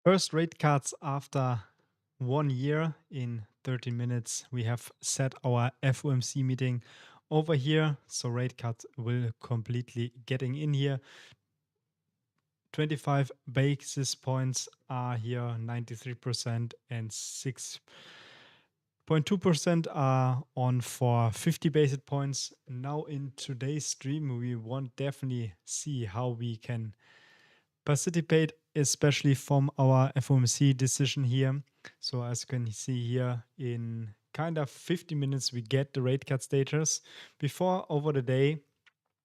First rate cuts after 1 year in 30 minutes. We have set our FOMC meeting over here. So rate cuts will completely getting in here. 25 basis points are here, 93%, and 6.2% are on for 50 basis points. Now in today's stream, we want definitely see how we can participate, especially from our FOMC decision here. So as you can see here, in kind of 50 minutes, we get the rate cut status. Before, over the day,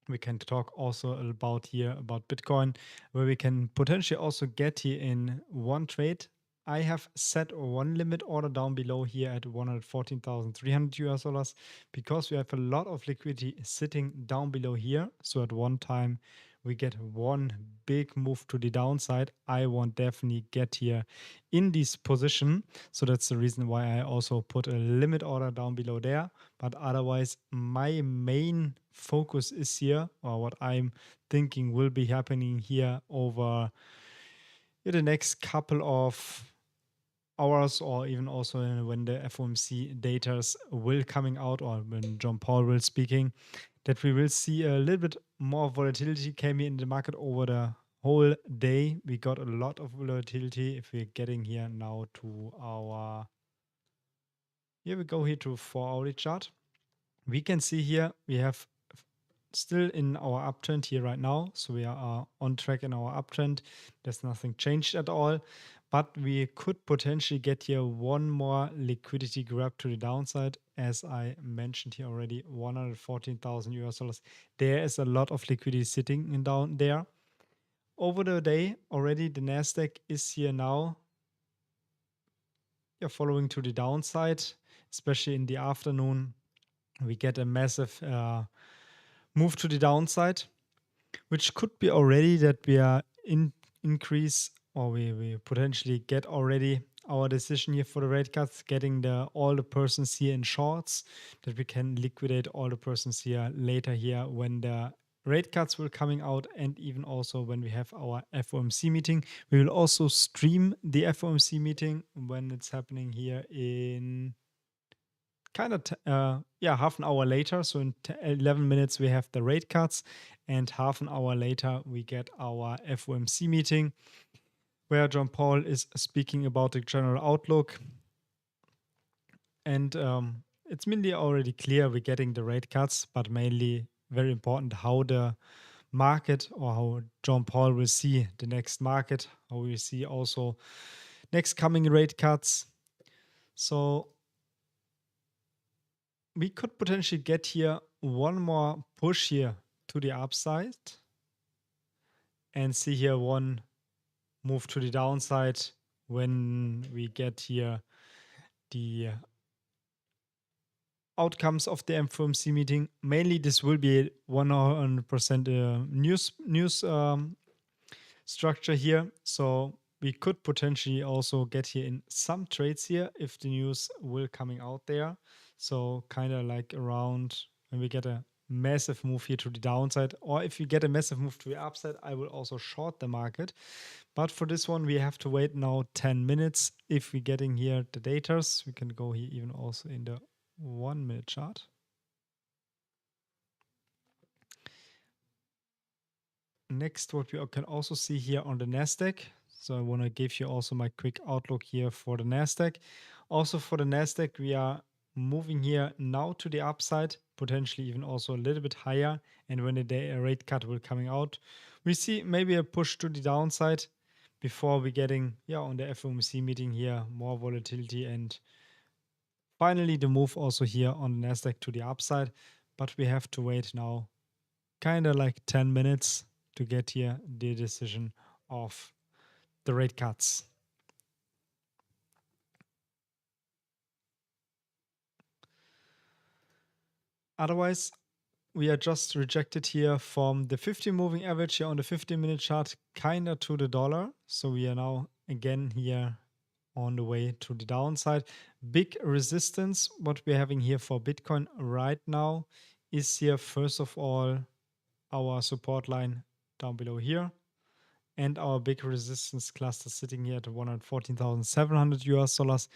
we can talk also about here about Bitcoin, where we can potentially also get here in one trade. I have set one limit order down below here at $114,300 because we have a lot of liquidity sitting down below here. So at one time we get one big move to the downside. I want definitely get here in this position. So that's the reason why I also put a limit order down below there. But otherwise, my main focus is here, or what I'm thinking will be happening here over the next couple of hours, or even also when the FOMC data will coming out, or when John Paul will speaking, that we will see a little bit more volatility came in the market over the whole day. We got a lot of volatility. If we're getting here now to our, here we go here to 4-hourly chart, we can see here we have still in our uptrend here right now. So we are on track in our uptrend. There's nothing changed at all, but we could potentially get here one more liquidity grab to the downside. As I mentioned here already, $114,000. There is a lot of liquidity sitting in down there. Over the day already, the Nasdaq is here now. You're following to the downside, especially in the afternoon. We get a massive move to the downside, which could be already that we are increase, or we potentially get already our decision here for the rate cuts, getting all the persons here in shorts, that we can liquidate all the persons here later here when the rate cuts will coming out, and even also when we have our FOMC meeting. We will also stream the FOMC meeting when it's happening here in kind of half an hour later. So in 11 minutes we have the rate cuts, and half an hour later we get our FOMC meeting, where John Paul is speaking about the general outlook. And it's mainly already clear we're getting the rate cuts, but mainly very important how the market, or how John Paul will see the next market, how we see also next coming rate cuts. So we could potentially get here one more push here to the upside, and see here one move to the downside when we get here the outcomes of the FOMC meeting. Mainly this will be 100% news structure here. So we could potentially also get here in some trades here if the news will coming out there. So kind of like around when we get a massive move here to the downside, or if you get a massive move to the upside, I will also short the market. But for this one, we have to wait now 10 minutes. If we're getting here the datas, we can go here even also in the 1 minute chart. Next, what we can also see here on the Nasdaq. So I want to give you also my quick outlook here for the Nasdaq. Also for the Nasdaq, we are moving here now to the upside, potentially even also a little bit higher. And when the day rate cut will coming out, we see maybe a push to the downside before we getting on the FOMC meeting here more volatility, and finally the move also here on the Nasdaq to the upside. But we have to wait now kind of like 10 minutes to get here the decision of the rate cuts. Otherwise, we are just rejected here from the 50 moving average here on the 15-minute chart, kind of to the dollar. So we are now again here on the way to the downside. Big resistance, what we're having here for Bitcoin right now is here, first of all, our support line down below here. and our big resistance cluster sitting here at $114,700.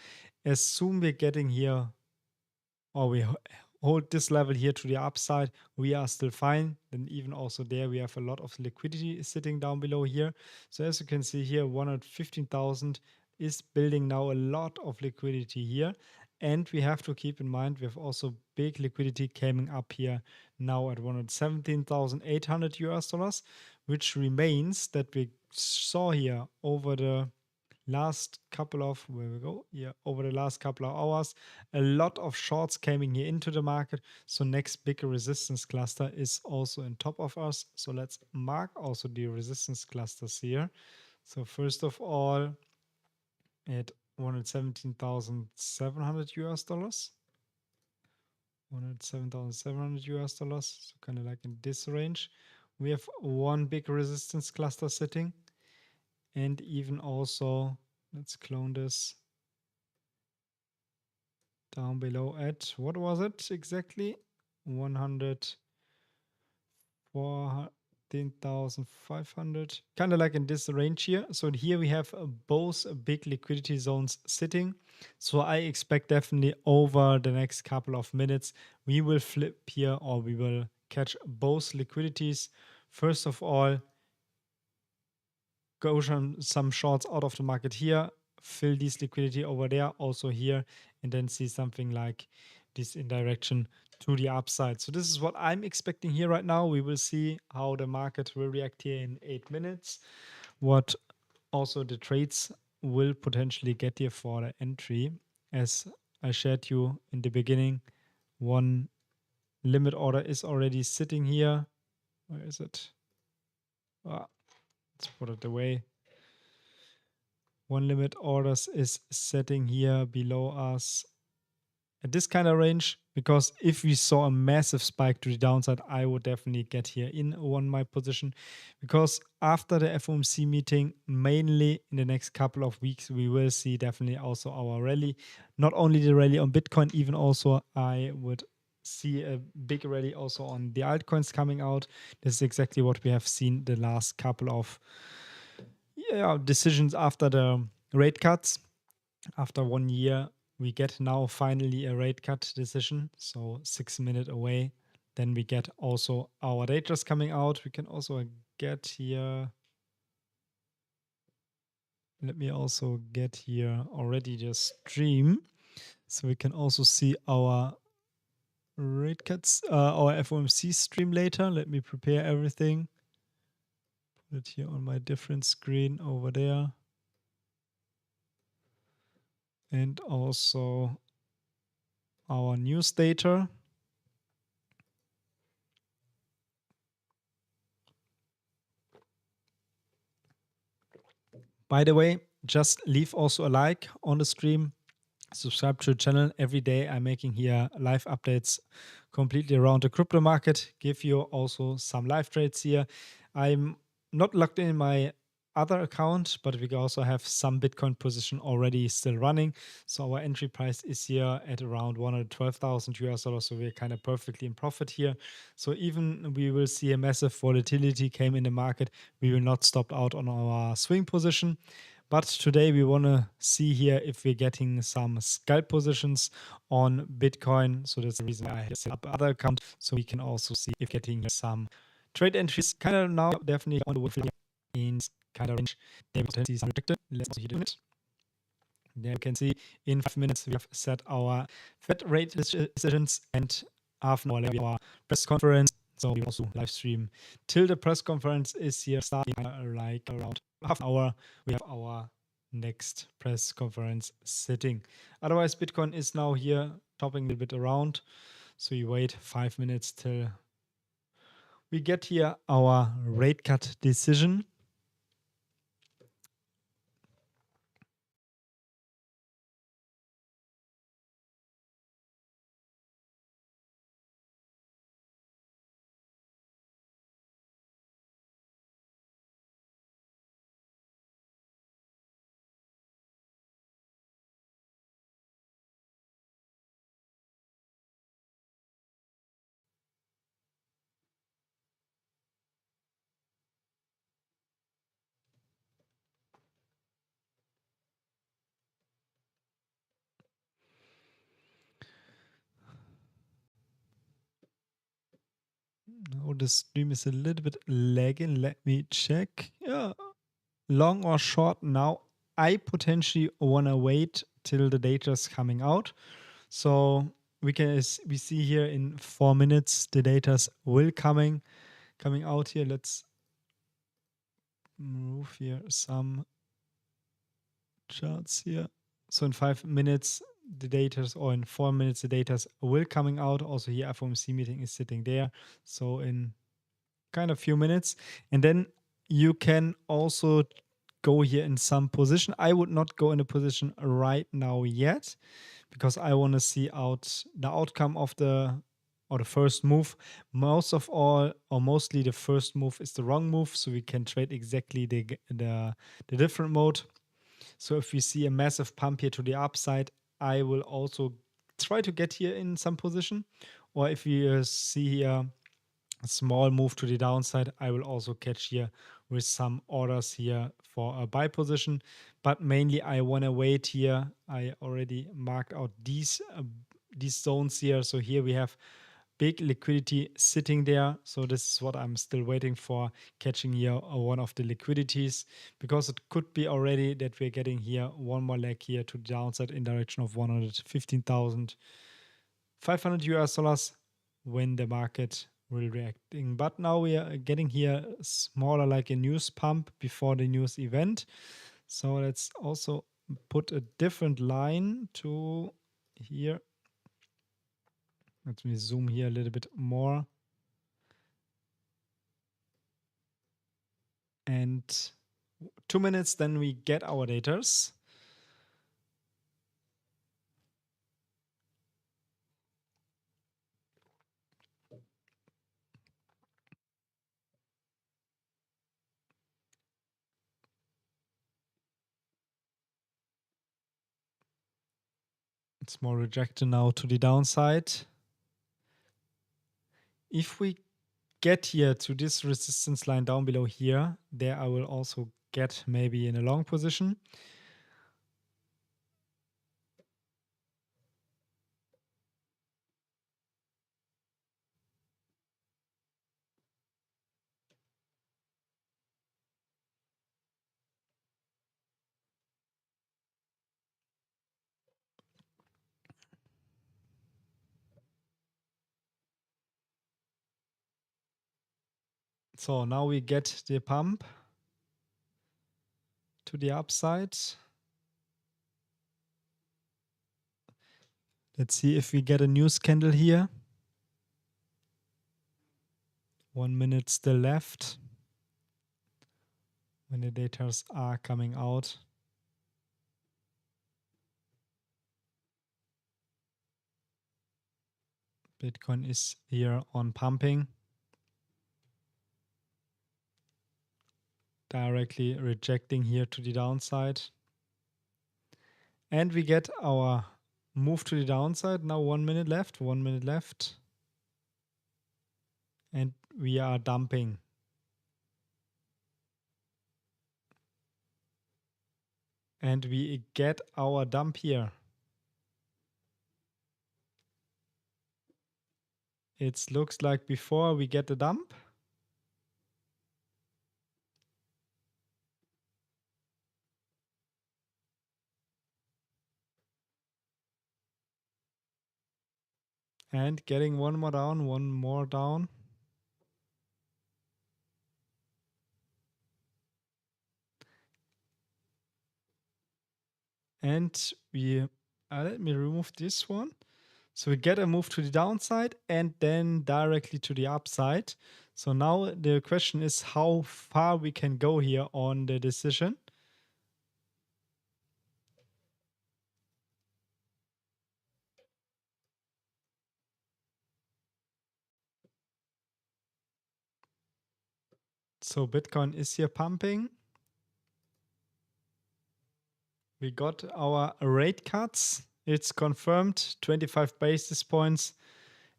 As soon we're getting here, or we hold this level here to the upside, we are still fine. Then even also there, we have a lot of liquidity sitting down below here. So as you can see here, 115,000 is building now a lot of liquidity here. And we have to keep in mind, we have also big liquidity coming up here now at $117,800, which remains that we saw here over the last couple of, where we go, yeah, over the last couple of hours, a lot of shorts coming here into the market. So next big resistance cluster is also on top of us. So let's mark also the resistance clusters here. So first of all, at $117,700, $107,700, so kind of like in this range. We have one big resistance cluster sitting, and even also, let's clone this down below at, what was it exactly? 114,500, kind of like in this range here. So here we have both big liquidity zones sitting. So I expect definitely over the next couple of minutes, we will flip here, or we will catch both liquidities. First of all, go some shorts out of the market here, fill this liquidity over there, also here, and then see something like this in direction to the upside. So this is what I'm expecting here right now. We will see how the market will react here in 8 minutes, what also the trades will potentially get here for the entry. As I shared you in the beginning, one limit order is already sitting here. Where is it? Let's put it away. One limit orders is setting here below us at this kind of range, because if we saw a massive spike to the downside, I would definitely get here in my position, because after the FOMC meeting, mainly in the next couple of weeks, we will see definitely also our rally. Not only the rally on Bitcoin, even also I would see a big rally also on the altcoins coming out. This is exactly what we have seen the last couple of decisions after the rate cuts. After 1 year, we get now finally a rate cut decision, so 6 minutes away. Then we get also our data coming out. We can also get here, let me also get here already the stream, so we can also see our rate cuts, our FOMC stream later. Let me prepare everything. Put it here on my different screen over there. And also our news data. By the way, just leave also a like on the stream. Subscribe to the channel. Every day I'm making here live updates completely around the crypto market. Give you also some live trades here. I'm not logged in my other account, but we also have some Bitcoin position already still running. So our entry price is here at around $112,000. So we're kind of perfectly in profit here. So even we will see a massive volatility came in the market, we will not stop out on our swing position. But today we want to see here if we're getting some scalp positions on Bitcoin. So that's the reason I set up other account, so we can also see if getting some trade entries kind of now definitely on the way in kind of range. They will see some rejected. Let's see it. There you can see in 5 minutes we have set our Fed rate decisions, and half an hour later our press conference. So we also live stream till the press conference is here starting like around half an hour. We have our next press conference sitting. Otherwise, Bitcoin is now here topping a little bit around. So you wait 5 minutes till we get here our rate cut decision. Oh, the stream is a little bit lagging. Let me check. Yeah, long or short now. I potentially want to wait till the data is coming out. So we see here in 4 minutes the data will coming out here. Let's move here some charts here. So in 5 minutes the data, or in 4 minutes the data will coming out. Also here FOMC meeting is sitting there. So in kind of few minutes, and then you can also go here in some position. I would not go in a position right now yet, because I want to see out the outcome of the first move. Most of all, or mostly the first move is the wrong move, so we can trade exactly the different mode. So if we see a massive pump here to the upside, I will also try to get here in some position. Or if we see here a small move to the downside, I will also catch here with some orders here for a buy position. But mainly I want to wait here. I already marked out these zones here. So here we have big liquidity sitting there. So this is what I'm still waiting for, catching here one of the liquidities, because it could be already that we're getting here one more leg here to the downside in direction of 115,500 US dollars when the market will reacting. But now we are getting here smaller, like a news pump before the news event. So let's also put a different line to here. Let me zoom here a little bit more. And 2 minutes, then we get our datas. It's more rejected now to the downside. If we get here to this resistance line down below here, there I will also get maybe in a long position. So now we get the pump to the upside. Let's see if we get a news candle here. 1 minute still left when the datas are coming out. Bitcoin is here on pumping, directly rejecting here to the downside. And we get our move to the downside. Now 1 minute left, 1 minute left. And we are dumping. And we get our dump here. It looks like before we get the dump. And getting one more down. And we, let me remove this one. So we get a move to the downside and then directly to the upside. So now the question is how far we can go here on the decision. So Bitcoin is here pumping. We got our rate cuts. It's confirmed 25 basis points,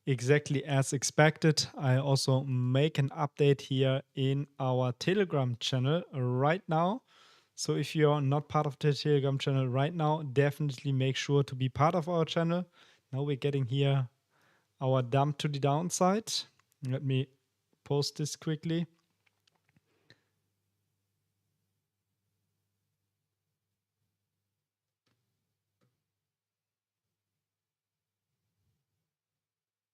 exactly as expected. I also make an update here in our Telegram channel right now. So if you're not part of the Telegram channel right now, definitely make sure to be part of our channel. Now we're getting here our dump to the downside. Let me post this quickly.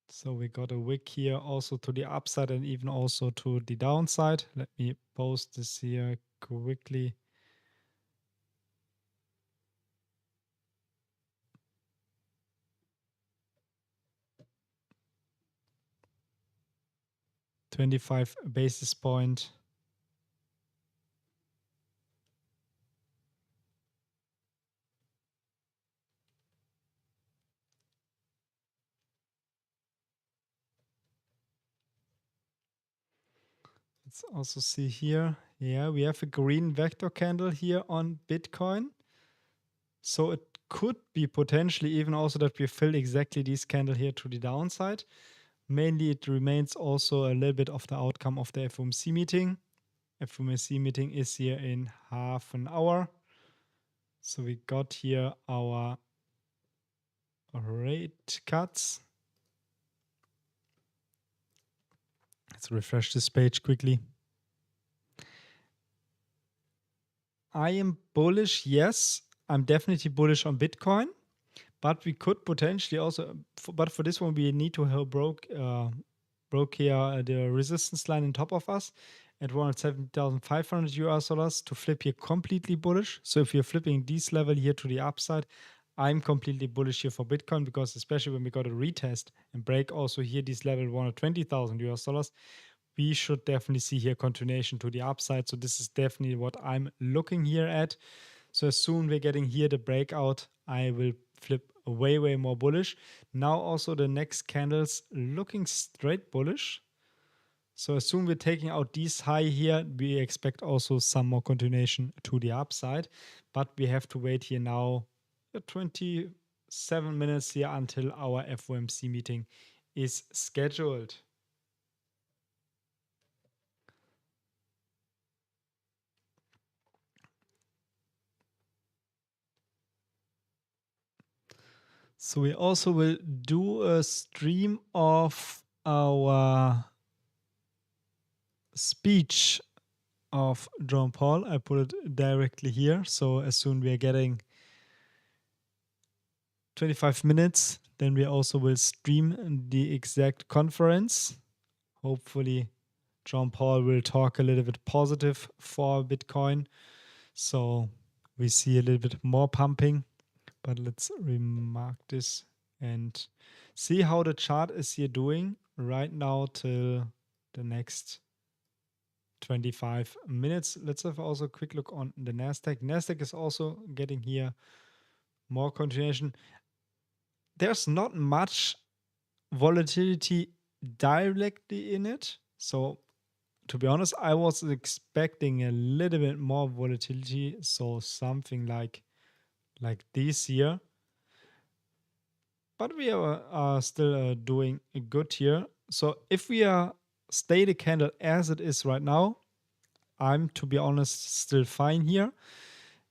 So we got a wick here also to the upside and even also to the downside. Let me post this here quickly. .25 basis point. Let's also see here. Yeah, we have a green vector candle here on Bitcoin. So it could be potentially even also that we fill exactly this candle here to the downside. Mainly it remains also a little bit of the outcome of the FOMC meeting. FOMC meeting is here in half an hour. So we got here our rate cuts. Let's refresh this page quickly. I am bullish, yes. I'm definitely bullish on Bitcoin, but we could potentially also, but for this one we need to have broke here the resistance line on top of us at 170,500 US dollars to flip here completely bullish. So if you're flipping this level here to the upside, I'm completely bullish here for Bitcoin, because especially when we got a retest and break also here this level 120,000 US dollars, we should definitely see here continuation to the upside. So this is definitely what I'm looking here at. So as soon we're getting here the breakout, I will flip way more bullish. Now also the next candles looking straight bullish. So as soon we're taking out this high here, we expect also some more continuation to the upside. But we have to wait here now 27 minutes here until our FOMC meeting is scheduled. So we also will do a stream of our speech of Jerome Powell. I put it directly here. So as soon we are getting 25 minutes, then we also will stream the exact conference. Hopefully Jerome Powell will talk a little bit positive for Bitcoin. So we see a little bit more pumping. But let's remark this and see how the chart is here doing right now till the next 25 minutes. Let's have also a quick look on the Nasdaq. Nasdaq is also getting here more continuation. There's not much volatility directly in it. So to be honest, I was expecting a little bit more volatility. So something like this here. But we are still doing good here. So if we stay the candle as it is right now, I'm, to be honest, still fine here.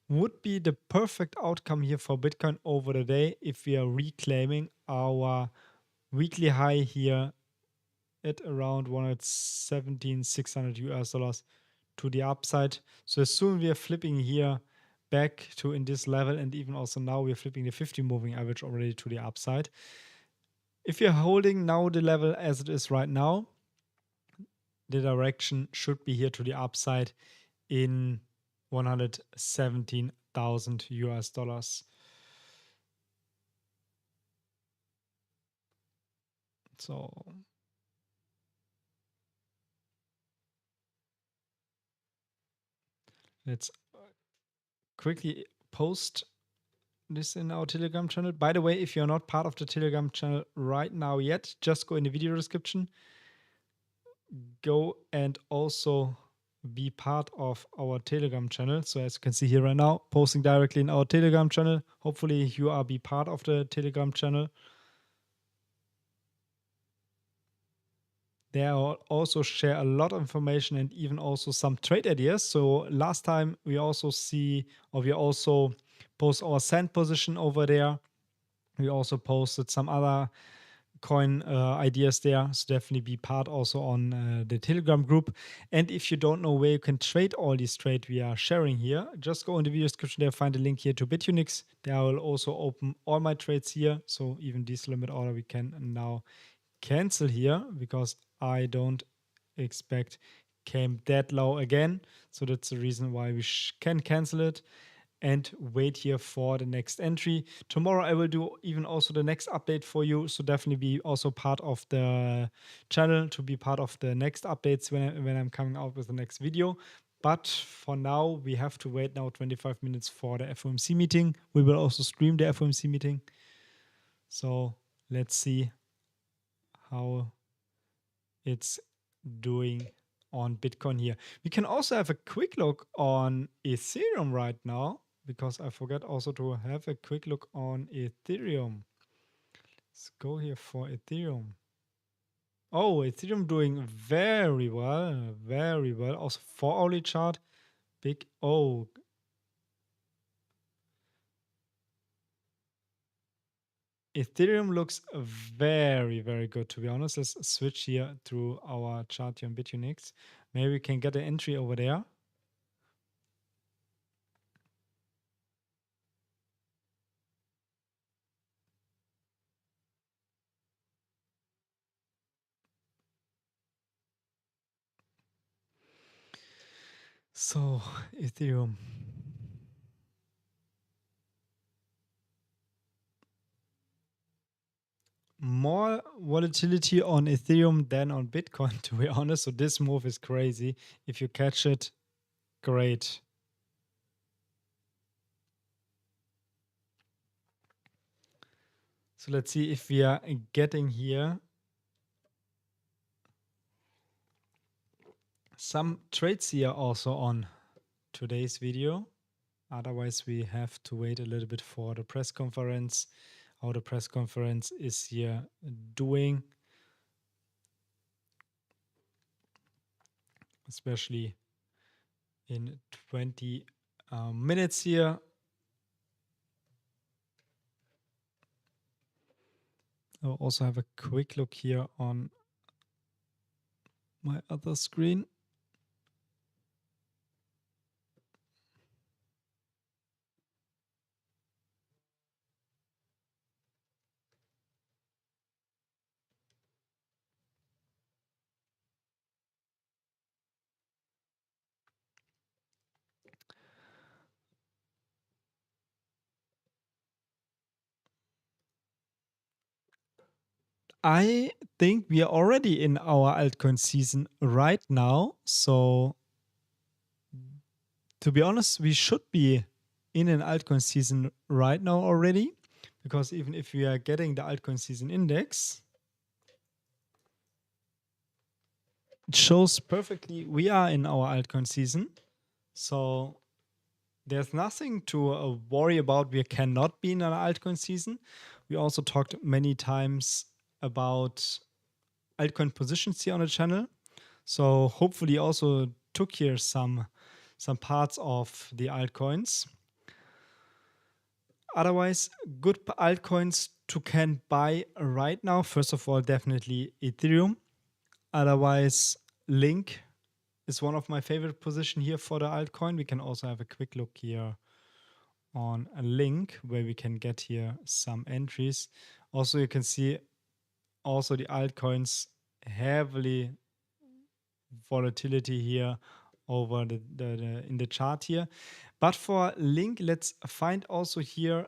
Would be the perfect outcome here for Bitcoin over the day if we are reclaiming our weekly high here at around 117,600 US dollars to the upside. So as soon we are flipping here back to in this level, and even also now we're flipping the 50 moving average already to the upside. If you're holding now the level as it is right now, the direction should be here to the upside in 117,000 US dollars. So let's quickly post this in our Telegram channel. By the way, if you're not part of the Telegram channel right now yet, just go in the video description. Go and also be part of our Telegram channel. So as you can see here right now, posting directly in our Telegram channel. Hopefully you are be part of the Telegram channel. There I also share a lot of information and even also some trade ideas. So last time we also post our send position over there. We also posted some other Bitcoin ideas there. So definitely be part also on the Telegram group. And if you don't know where you can trade all these trades we are sharing here, just go in the video description there, find a link here to Bitunics. There I will also open all my trades here. So even this limit order we can now cancel here because I don't expect came that low again. So that's the reason why we can cancel it and wait here for the next entry. Tomorrow I will do even also the next update for you. So definitely be also part of the channel to be part of the next updates when I'm coming out with the next video. But for now, we have to wait now 25 minutes for the FOMC meeting. We will also stream the FOMC meeting. So let's see how it's doing on Bitcoin here. We can also have a quick look on Ethereum right now, because I forgot also to have a quick look on Ethereum. Let's go here for Ethereum. Oh, Ethereum doing very well, very well. Also 4-hourly chart, big O. Ethereum looks very, very good, to be honest. Let's switch here through our chart here on Bitunics. Maybe we can get an entry over there. So, Ethereum. More volatility on Ethereum than on Bitcoin, to be honest. So this move is crazy. If you catch it, great. So let's see if we are getting here some trades here also on today's video. Otherwise, we have to wait a little bit for the press conference, how the press conference is here doing, especially in 20 minutes here. I'll also have a quick look here on my other screen. I think we are already in our altcoin season right now. So to be honest, we should be in an altcoin season right now already, because even if we are getting the altcoin season index, it shows perfectly we are in our altcoin season. So there's nothing to worry about. We cannot be in an altcoin season. We also talked many times about altcoin positions here on the channel. So hopefully also took here some parts of the altcoins. Otherwise, good altcoins to can buy right now. First of all, definitely Ethereum. Otherwise, Link is one of my favorite position here for the altcoin. We can also have a quick look here on a Link where we can get here some entries. Also, you can see also the altcoins heavily volatility here over in the chart here. But for Link, let's find also here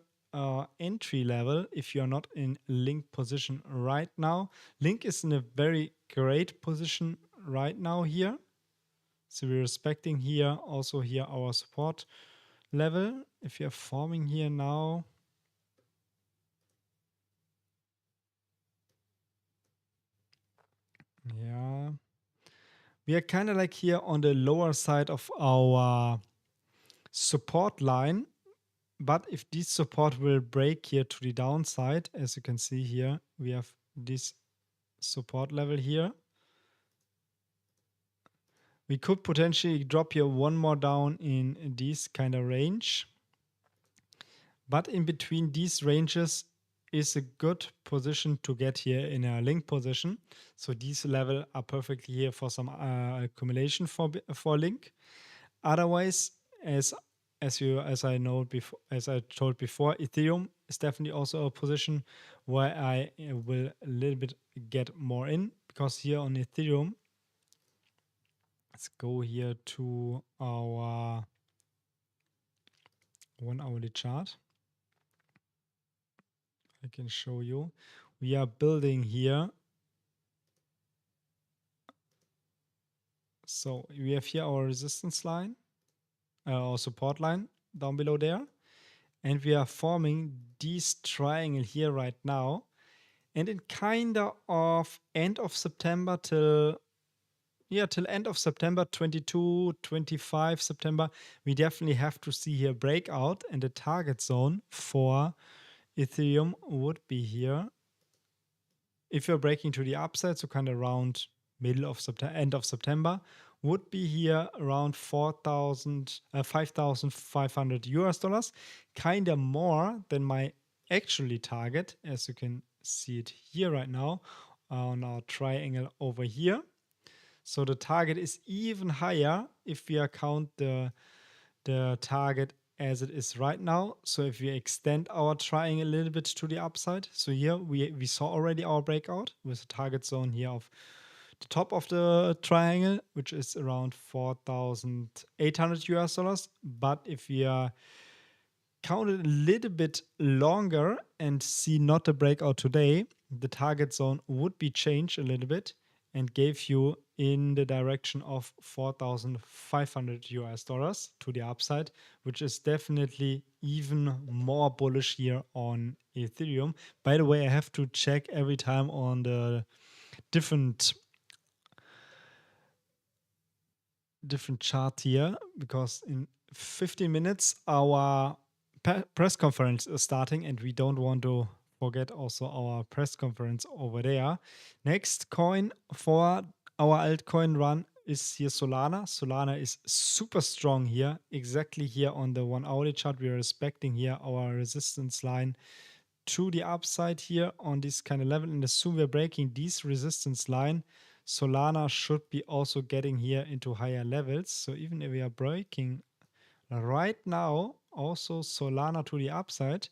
entry level if you're not in Link position right now. Link is in a very great position right now here. So we're respecting here also here our support level. If you're forming here now, yeah, we are kind of like here on the lower side of our support line. But if this support will break here to the downside, as you can see here, we have this support level here. We could potentially drop here one more down in this kind of range. But in between these ranges, is a good position to get here in a link position. So these levels are perfectly here for some accumulation for link. Otherwise, as I told before, Ethereum is definitely also a position where I will a little bit get more in, because here on Ethereum, let's go here to our 1 hourly chart. I can show you. We are building here. So we have here our resistance line, our support line down below there. And we are forming this triangle here right now. And in kind of end of September till end of September, 22, 25 September, we definitely have to see here breakout, and the target zone for Ethereum would be here. If you're breaking to the upside, so kind of around middle of September, end of September, would be here around 5,500 US dollars, kind of more than my actually target, as you can see it here right now on our triangle over here. So the target is even higher if we count the target as it is right now. So if we extend our triangle a little bit to the upside, so here we saw already our breakout with a target zone here of the top of the triangle, which is around 4,800 US dollars. But if we count it a little bit longer and see not a breakout today, the target zone would be changed a little bit and gave you in the direction of 4,500 US dollars to the upside, which is definitely even more bullish here on Ethereum. By the way, I have to check every time on the different chart here, because in 15 minutes our press conference is starting and we don't want to forget also our press conference over there. Next coin for our altcoin run is here Solana. Solana is super strong here, exactly here on the 1 hourly chart. We are respecting here our resistance line to the upside here on this kind of level, and as soon we're breaking this resistance line, Solana should be also getting here into higher levels. So even if we are breaking right now also Solana to the upside,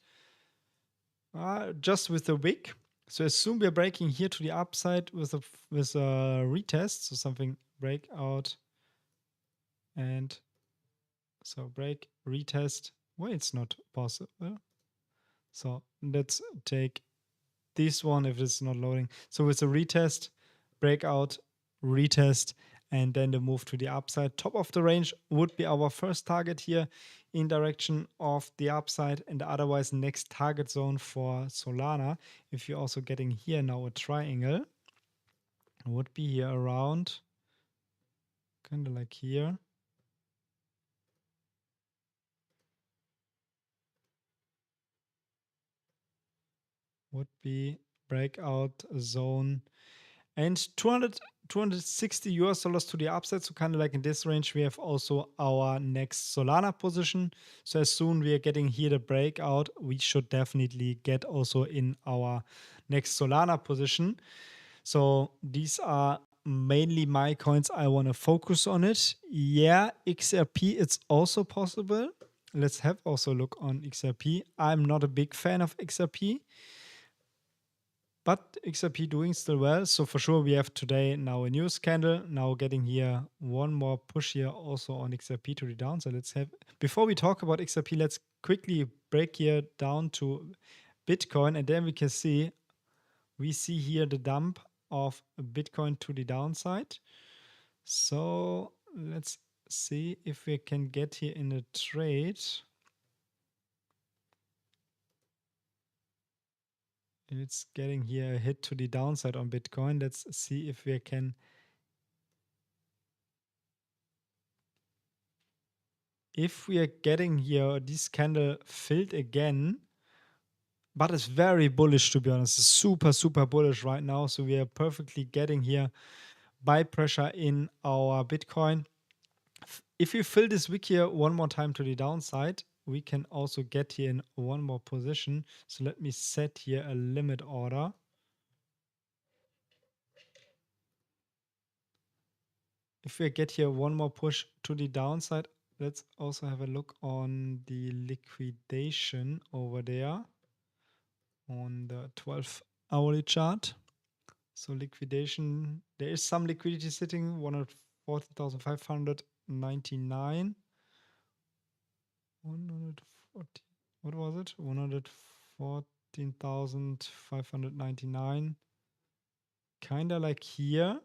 just with the wick. So as soon we're breaking here to the upside with a retest, so something breakout and so break, retest. Well, it's not possible. So let's take this one if it's not loading. So with a retest, breakout, retest, and then the move to the upside. Top of the range would be our first target here in direction of the upside, and otherwise next target zone for Solana, if you're also getting here now a triangle, would be here around kind of like here. Would be breakout zone and 260 US dollars to the upside. So kind of like in this range, we have also our next Solana position. So as soon we are getting here the breakout, we should definitely get also in our next Solana position. So these are mainly my coins. I want to focus on it. Yeah, XRP, it's also possible. Let's have also a look on XRP. I'm not a big fan of XRP, but XRP doing still well. So for sure, we have today now a news candle. Now getting here one more push here also on XRP to the downside. Let's have, before we talk about XRP, let's quickly break here down to Bitcoin, and then we can see, we see here the dump of Bitcoin to the downside. So let's see if we can get here in a trade. It's getting here a hit to the downside on Bitcoin. Let's see if we can. If we are getting here this candle filled again, but it's very bullish, to be honest. It's super, super bullish right now. So we are perfectly getting here buy pressure in our Bitcoin. If we fill this wick here one more time to the downside, we can also get here in one more position. So let me set here a limit order. If we get here one more push to the downside, let's also have a look on the liquidation over there on the 12-hourly chart. So liquidation, there is some liquidity sitting, 140,599. 140, what was it? 114,599. Kind of like here.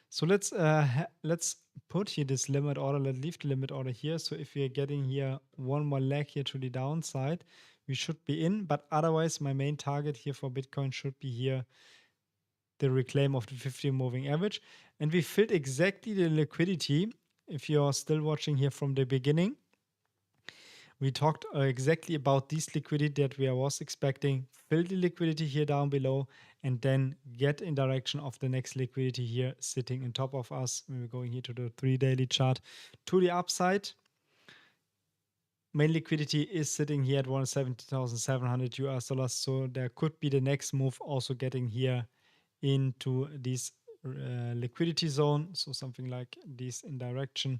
So let's put here this limit order. Let's leave the limit order here. So if we are getting here one more leg here to the downside, we should be in. But otherwise, my main target here for Bitcoin should be here the reclaim of the 50 moving average. And we filled exactly the liquidity. If you're still watching here from the beginning, we talked exactly about this liquidity that we was expecting. Fill the liquidity here down below and then get in direction of the next liquidity here sitting on top of us. When we're going here to the 3-daily chart to the upside. Main liquidity is sitting here at $170,700. So there could be the next move also getting here into this liquidity zone. So something like this in direction.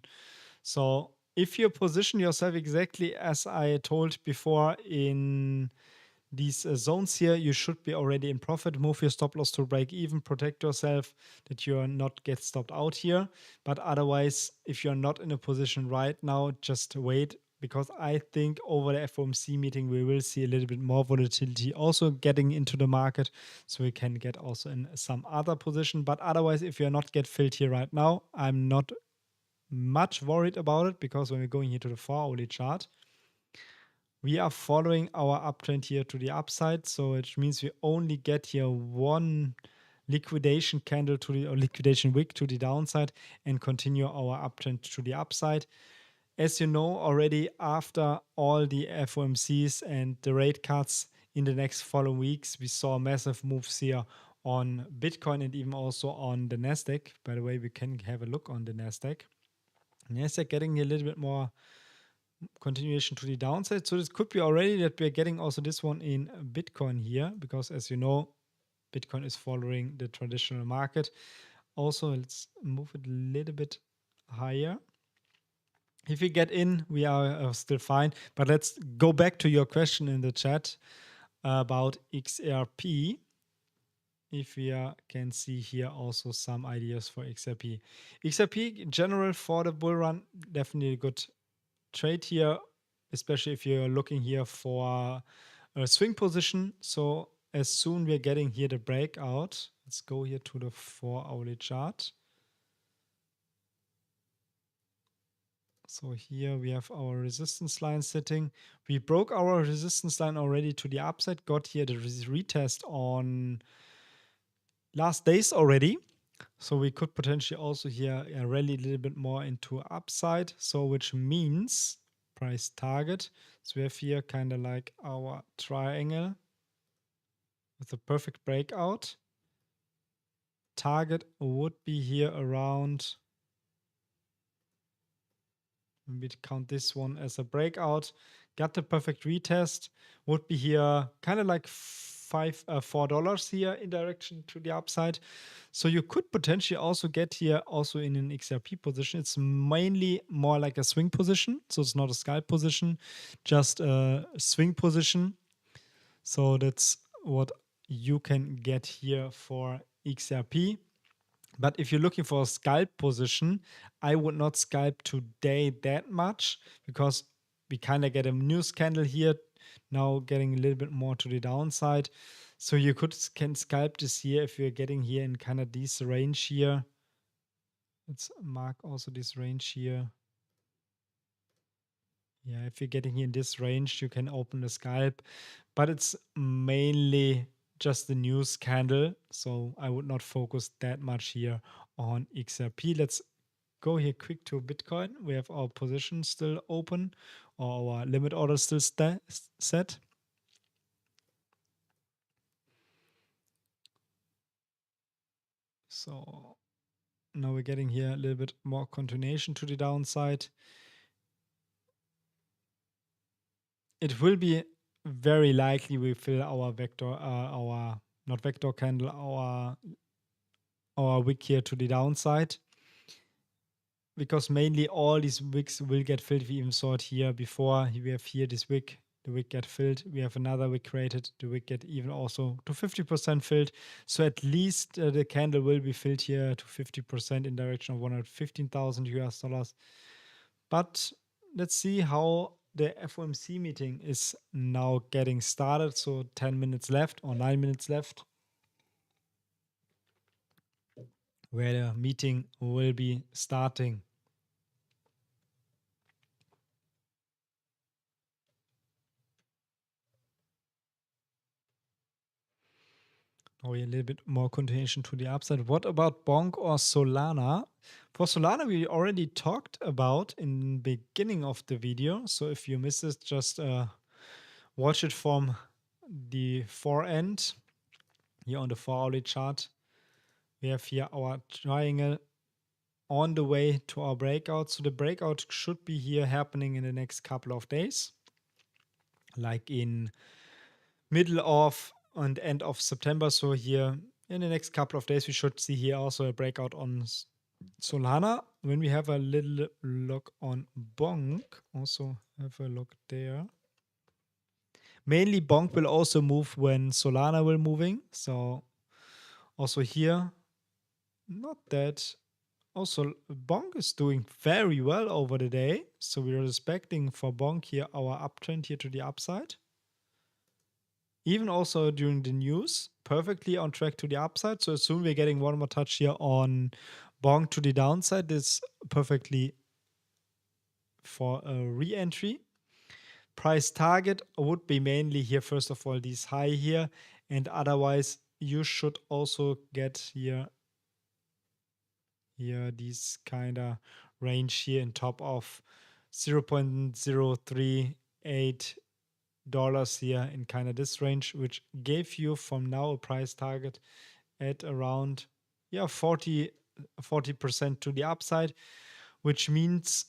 So if you position yourself exactly as I told before in these zones here, you should be already in profit. Move your stop loss to break even. Protect yourself that you are not get stopped out here. But otherwise, if you're not in a position right now, just wait. Because I think over the FOMC meeting, we will see a little bit more volatility also getting into the market. So we can get also in some other position. But otherwise, if you're not get filled here right now, I'm not much worried about it, because when we're going here to the 4-hourly chart, we are following our uptrend here to the upside. So it means we only get here one liquidation candle to the, or liquidation wick to the downside, and continue our uptrend to the upside. As you know already, after all the FOMCs and the rate cuts in the next following weeks, we saw massive moves here on Bitcoin and even also on the Nasdaq. By the way, we can have a look on the Nasdaq. Nasdaq getting a little bit more continuation to the downside. So this could be already that we're getting also this one in Bitcoin here, because as you know, Bitcoin is following the traditional market. Also, let's move it a little bit higher. If we get in, we are still fine. But let's go back to your question in the chat about XRP. If we can see here also some ideas for XRP. XRP in general for the bull run, definitely a good trade here, especially if you're looking here for a swing position. So as soon we're getting here the breakout, let's go here to the 4-hourly chart. So here we have our resistance line sitting. We broke our resistance line already to the upside, got here the retest on last days already. So we could potentially also here rally a little bit more into upside. So which means price target. So we have here kind of like our triangle with a perfect breakout. Target would be here around, maybe count this one as a breakout. Got the perfect retest. Would be here kind of like $4 here in direction to the upside. So you could potentially also get here also in an XRP position. It's mainly more like a swing position. So it's not a scalp position, just a swing position. So that's what you can get here for XRP. But if you're looking for a scalp position, I would not scalp today that much, because we kind of get a news candle here, now getting a little bit more to the downside. So you can scalp this here if you're getting here in kind of this range here. Let's mark also this range here. Yeah, if you're getting here in this range, you can open the scalp, but it's mainly just the news candle. So I would not focus that much here on XRP. Let's go here quick to Bitcoin. We have our position still open, or our limit order still set. So Now we're getting here a little bit more continuation to the downside. It will be very likely we fill our vector, our not vector candle, our wick here to the downside, because mainly all these wicks will get filled. We even saw it here before. We have here this wick, the wick get filled. We have another wick created, the wick get even also to 50% filled. So at least the candle will be filled here to 50% in direction of 115,000 US dollars. But let's see how the FOMC meeting is now getting started. So 10 minutes left or 9 minutes left, where the meeting will be starting. Now a little bit more continuation to the upside. What about Bonk or Solana? For Solana, we already talked about in the beginning of the video. So if you missed it, just watch it from the fore end. Here on the 4-hourly chart, we have here our triangle on the way to our breakout. So the breakout should be here happening in the next couple of days, like in middle of and end of September. So here in the next couple of days, we should see here also a breakout on Solana. When we have a little look on Bonk, also have a look there. Mainly Bonk will also move when Solana will moving. So also here, not that. Also, Bonk is doing very well over the day. So we are expecting for Bonk here our uptrend here to the upside. Even also during the news, perfectly on track to the upside. So as soon we're getting one more touch here on Bonk to the downside, this perfectly for a re-entry. Price target would be mainly here, first of all, this high here. And otherwise, you should also get here this kind of range here in top of $0.038 here in kind of this range, which gave you from now a price target at around 40% to the upside, which means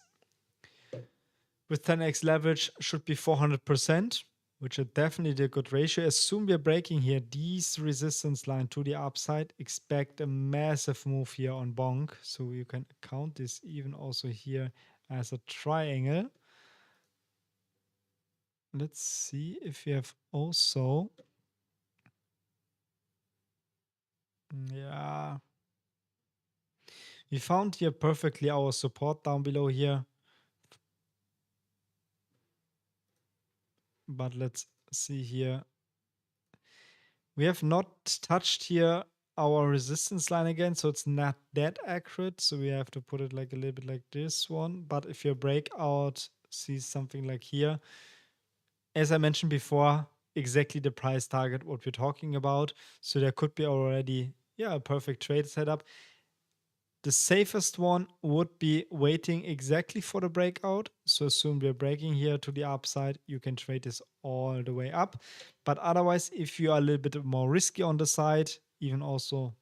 with 10x leverage should be 400%, which is definitely a good ratio. As soon as we're breaking here these resistance line to the upside, expect a massive move here on Bonk. So you can count this even also here as a triangle. Let's see if we have also, we found here perfectly our support down below here. But let's see here. We have not touched here our resistance line again, so it's not that accurate. So we have to put it like a little bit like this one. But if your breakout sees something like here, as I mentioned before, exactly the price target what we're talking about. So there could be already a perfect trade setup. The safest one would be waiting exactly for the breakout. So as soon we're breaking here to the upside, you can trade this all the way up. But otherwise, if you are a little bit more risky on the side, even also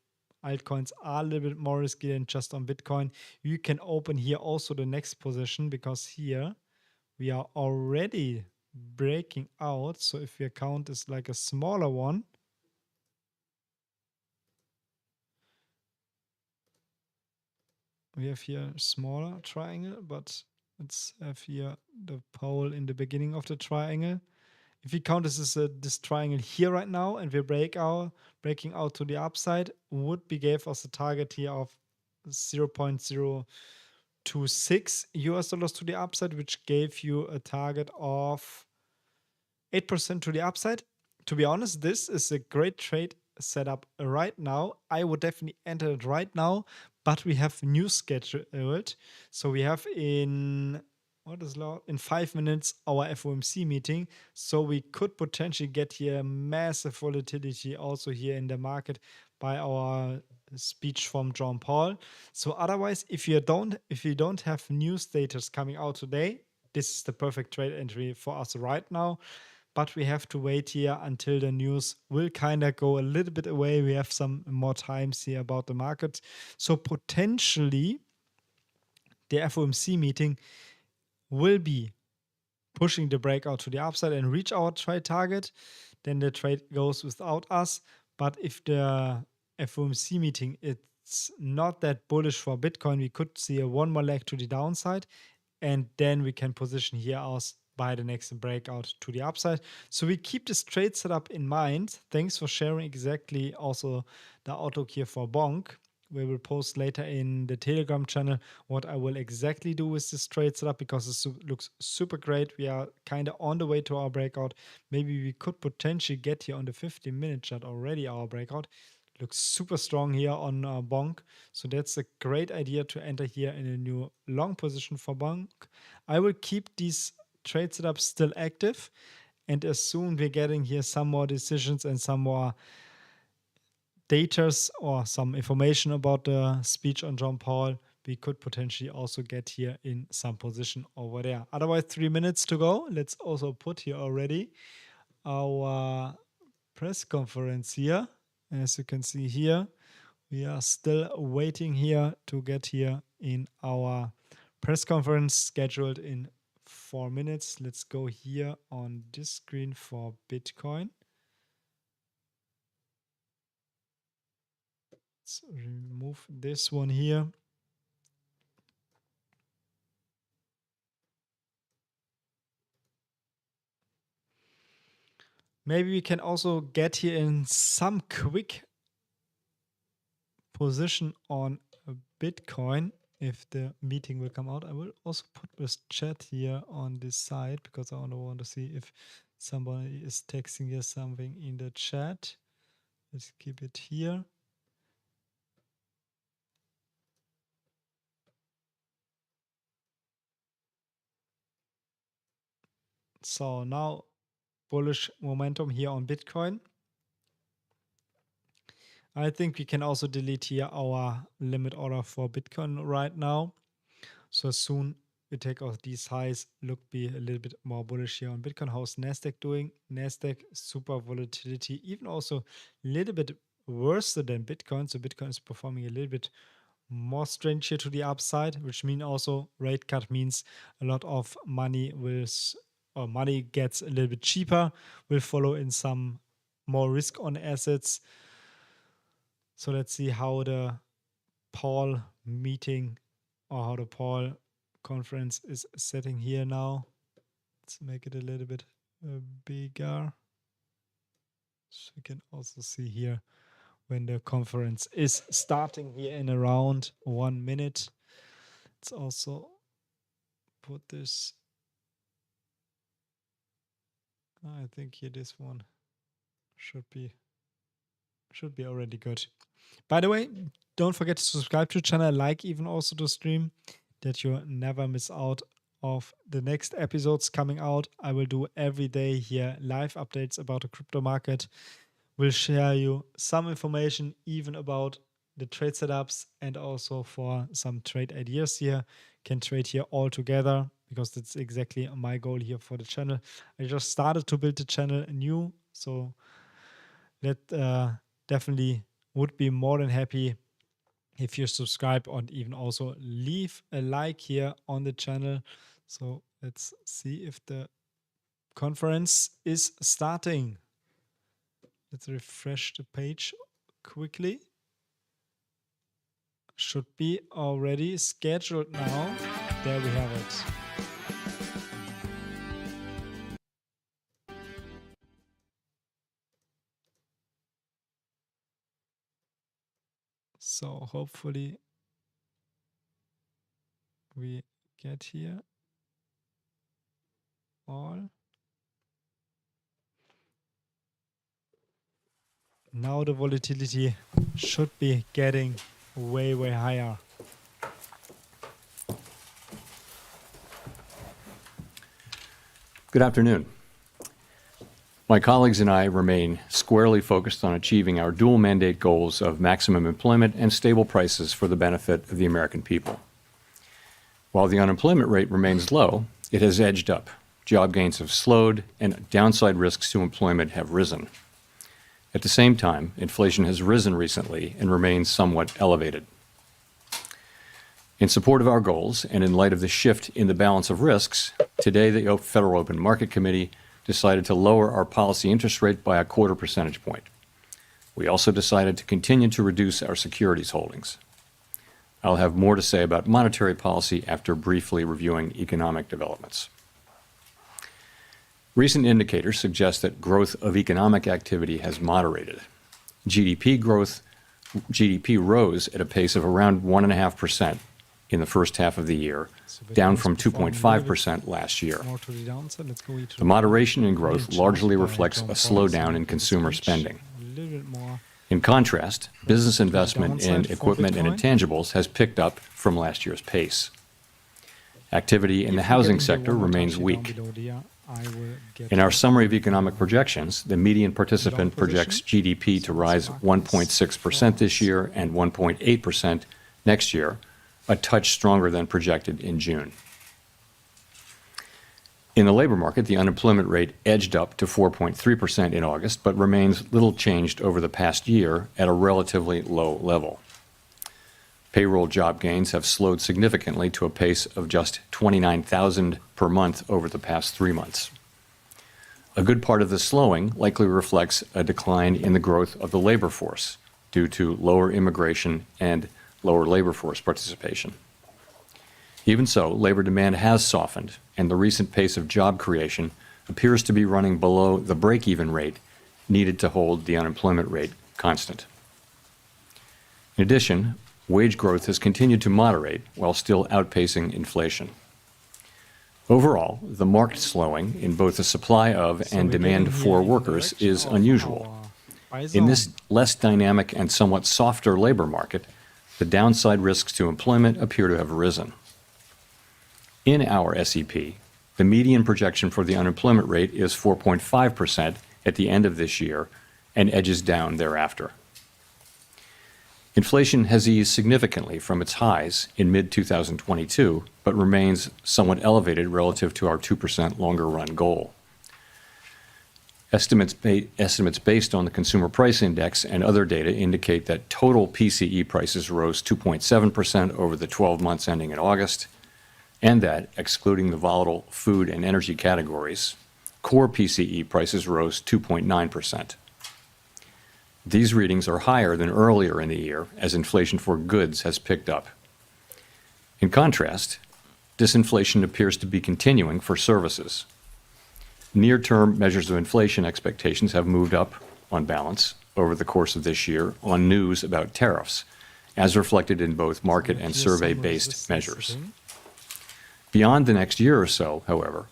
altcoins are a little bit more risky than just on Bitcoin, you can open here also the next position, because here we are already breaking out. So if your count is like a smaller one, we have here a smaller triangle, but let's have here the Powell in the beginning of the triangle. If we count this as this triangle here right now, and we breaking out to the upside, would be gave us a target here of 0.026 US dollars to the upside, which gave you a target of 8% to the upside. To be honest, this is a great trade setup right now. I would definitely enter it right now, but we have news scheduled. So we have in 5 minutes our FOMC meeting. So we could potentially get here massive volatility also here in the market by our speech from Jerome Powell. So otherwise, if you don't have news data coming out today, this is the perfect trade entry for us right now. but we have to wait here until the news will kind of go a little bit away. We have some more times here about the market. So potentially the FOMC meeting will be pushing the breakout to the upside and reach our trade target. Then the trade goes without us. But if the FOMC meeting it's not that bullish for Bitcoin, we could see one more leg to the downside, and then we can position here us by the next breakout to the upside. So we keep this trade setup in mind. Thanks for sharing exactly also the outlook here for Bonk. We will post later in the Telegram channel what I will exactly do with this trade setup, because it looks super great. We are kind of on the way to our breakout. Maybe we could potentially get here on the 15-minute chart already our breakout. Looks super strong here on Bonk. So that's a great idea to enter here in a new long position for Bonk. I will keep these trade setups still active, and as soon we're getting here some more decisions and some more datas or some information about the speech on John Powell, we could potentially also get here in some position over there. Otherwise, 3 minutes to go. Let's also put here already our press conference here. As you can see here, we are still waiting here to get here in our press conference scheduled in 4 minutes. Let's go here on this screen for Bitcoin. Let's remove this one here. Maybe we can also get here in some quick position on Bitcoin if the meeting will come out. I will also put this chat here on this side because I want to see if somebody is texting us something in the chat. Let's keep it here. So now bullish momentum here on Bitcoin. I think we can also delete here our limit order for Bitcoin right now. So soon we take off these highs, be a little bit more bullish here on Bitcoin. How's NASDAQ doing? NASDAQ, super volatility, even also a little bit worse than Bitcoin. So Bitcoin is performing a little bit more strange here to the upside, which means also rate cut means a lot of money money gets a little bit cheaper, will follow in some more risk on assets. So let's see how the Powell meeting or how the Powell conference is setting here now. Let's make it a little bit bigger. So you can also see here when the conference is starting here in around 1 minute. Let's also put this. I think here this one should be already good. By the way, don't forget to subscribe to the channel, like even also the stream, that you never miss out of the next episodes coming out. I will do every day here live updates about the crypto market. We'll share you some information even about the trade setups and also for some trade ideas here. Can trade here all together because that's exactly my goal here for the channel. I just started to build the channel new, so that definitely would be more than happy if you subscribe and even also leave a like here on the channel. So let's see if the conference is starting. Let's refresh the page quickly. Should be already scheduled now. There we have it. So hopefully we get here all. Now the volatility should be getting way, way higher. Good afternoon. My colleagues and I remain squarely focused on achieving our dual mandate goals of maximum employment and stable prices for the benefit of the American people. While the unemployment rate remains low, it has edged up, job gains have slowed, and downside risks to employment have risen. At the same time, inflation has risen recently and remains somewhat elevated. In support of our goals, and in light of the shift in the balance of risks, today the Federal Open Market Committee decided to lower our policy interest rate by 1/4 percentage point. We also decided to continue to reduce our securities holdings. I'll have more to say about monetary policy after briefly reviewing economic developments. Recent indicators suggest that growth of economic activity has moderated. GDP rose at a pace of around 1.5% in the first half of the year, down from 2.5% last year. The moderation in growth largely reflects a slowdown in consumer spending. In contrast, business investment in equipment and intangibles has picked up from last year's pace. Activity in the housing sector remains weak. In our summary of economic projections, the median participant projects GDP to rise 1.6% this year and 1.8% next year, a touch stronger than projected in June. In the labor market, the unemployment rate edged up to 4.3% in August, but remains little changed over the past year at a relatively low level. Payroll job gains have slowed significantly to a pace of just 29,000 per month over the past 3 months. A good part of this slowing likely reflects a decline in the growth of the labor force due to lower immigration and lower labor force participation. Even so, labor demand has softened, and the recent pace of job creation appears to be running below the break-even rate needed to hold the unemployment rate constant. In addition, wage growth has continued to moderate while still outpacing inflation. Overall, the marked slowing in both the supply of and demand for workers is unusual. In this less dynamic and somewhat softer labor market, the downside risks to employment appear to have risen. In our SEP, the median projection for the unemployment rate is 4.5% at the end of this year and edges down thereafter. Inflation has eased significantly from its highs in mid-2022, but remains somewhat elevated relative to our 2% longer-run goal. Estimates based on the Consumer Price Index and other data indicate that total PCE prices rose 2.7% over the 12 months ending in August, and that, excluding the volatile food and energy categories, core PCE prices rose 2.9%. These readings are higher than earlier in the year as inflation for goods has picked up. In contrast, disinflation appears to be continuing for services. Near-term measures of inflation expectations have moved up, on balance, over the course of this year on news about tariffs, as reflected in both market and survey-based measures. Beyond the next year or so, however,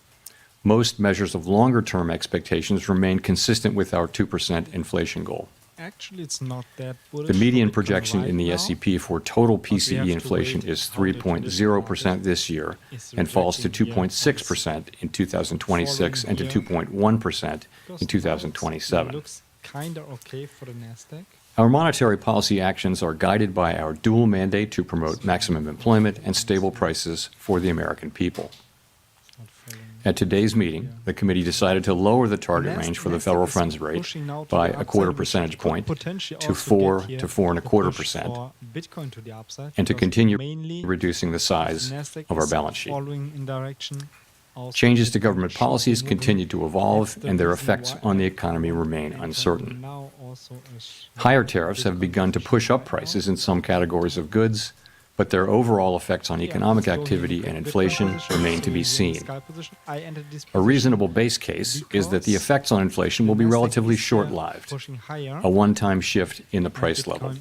most measures of longer-term expectations remain consistent with our 2% inflation goal. Actually, it's not that bullish. The median projection in the SEP for total PCE inflation is 3.0% this year and falls to 2.6% in 2026 and to 2.1% in 2027. Looks kind of okay for the Nasdaq. Our monetary policy actions are guided by our dual mandate to promote maximum employment and stable prices for the American people. At today's meeting, the committee decided to lower the target range for the federal funds rate by 1/4 percentage point to 4 to 4.25%, and to continue reducing the size of our balance sheet. Changes to government policies continue to evolve, and their effects on the economy remain uncertain. Higher tariffs have begun to push up prices in some categories of goods, but their overall effects on economic activity and inflation remain to be seen. A reasonable base case is that the effects on inflation will be relatively short-lived, a one-time shift in the price level.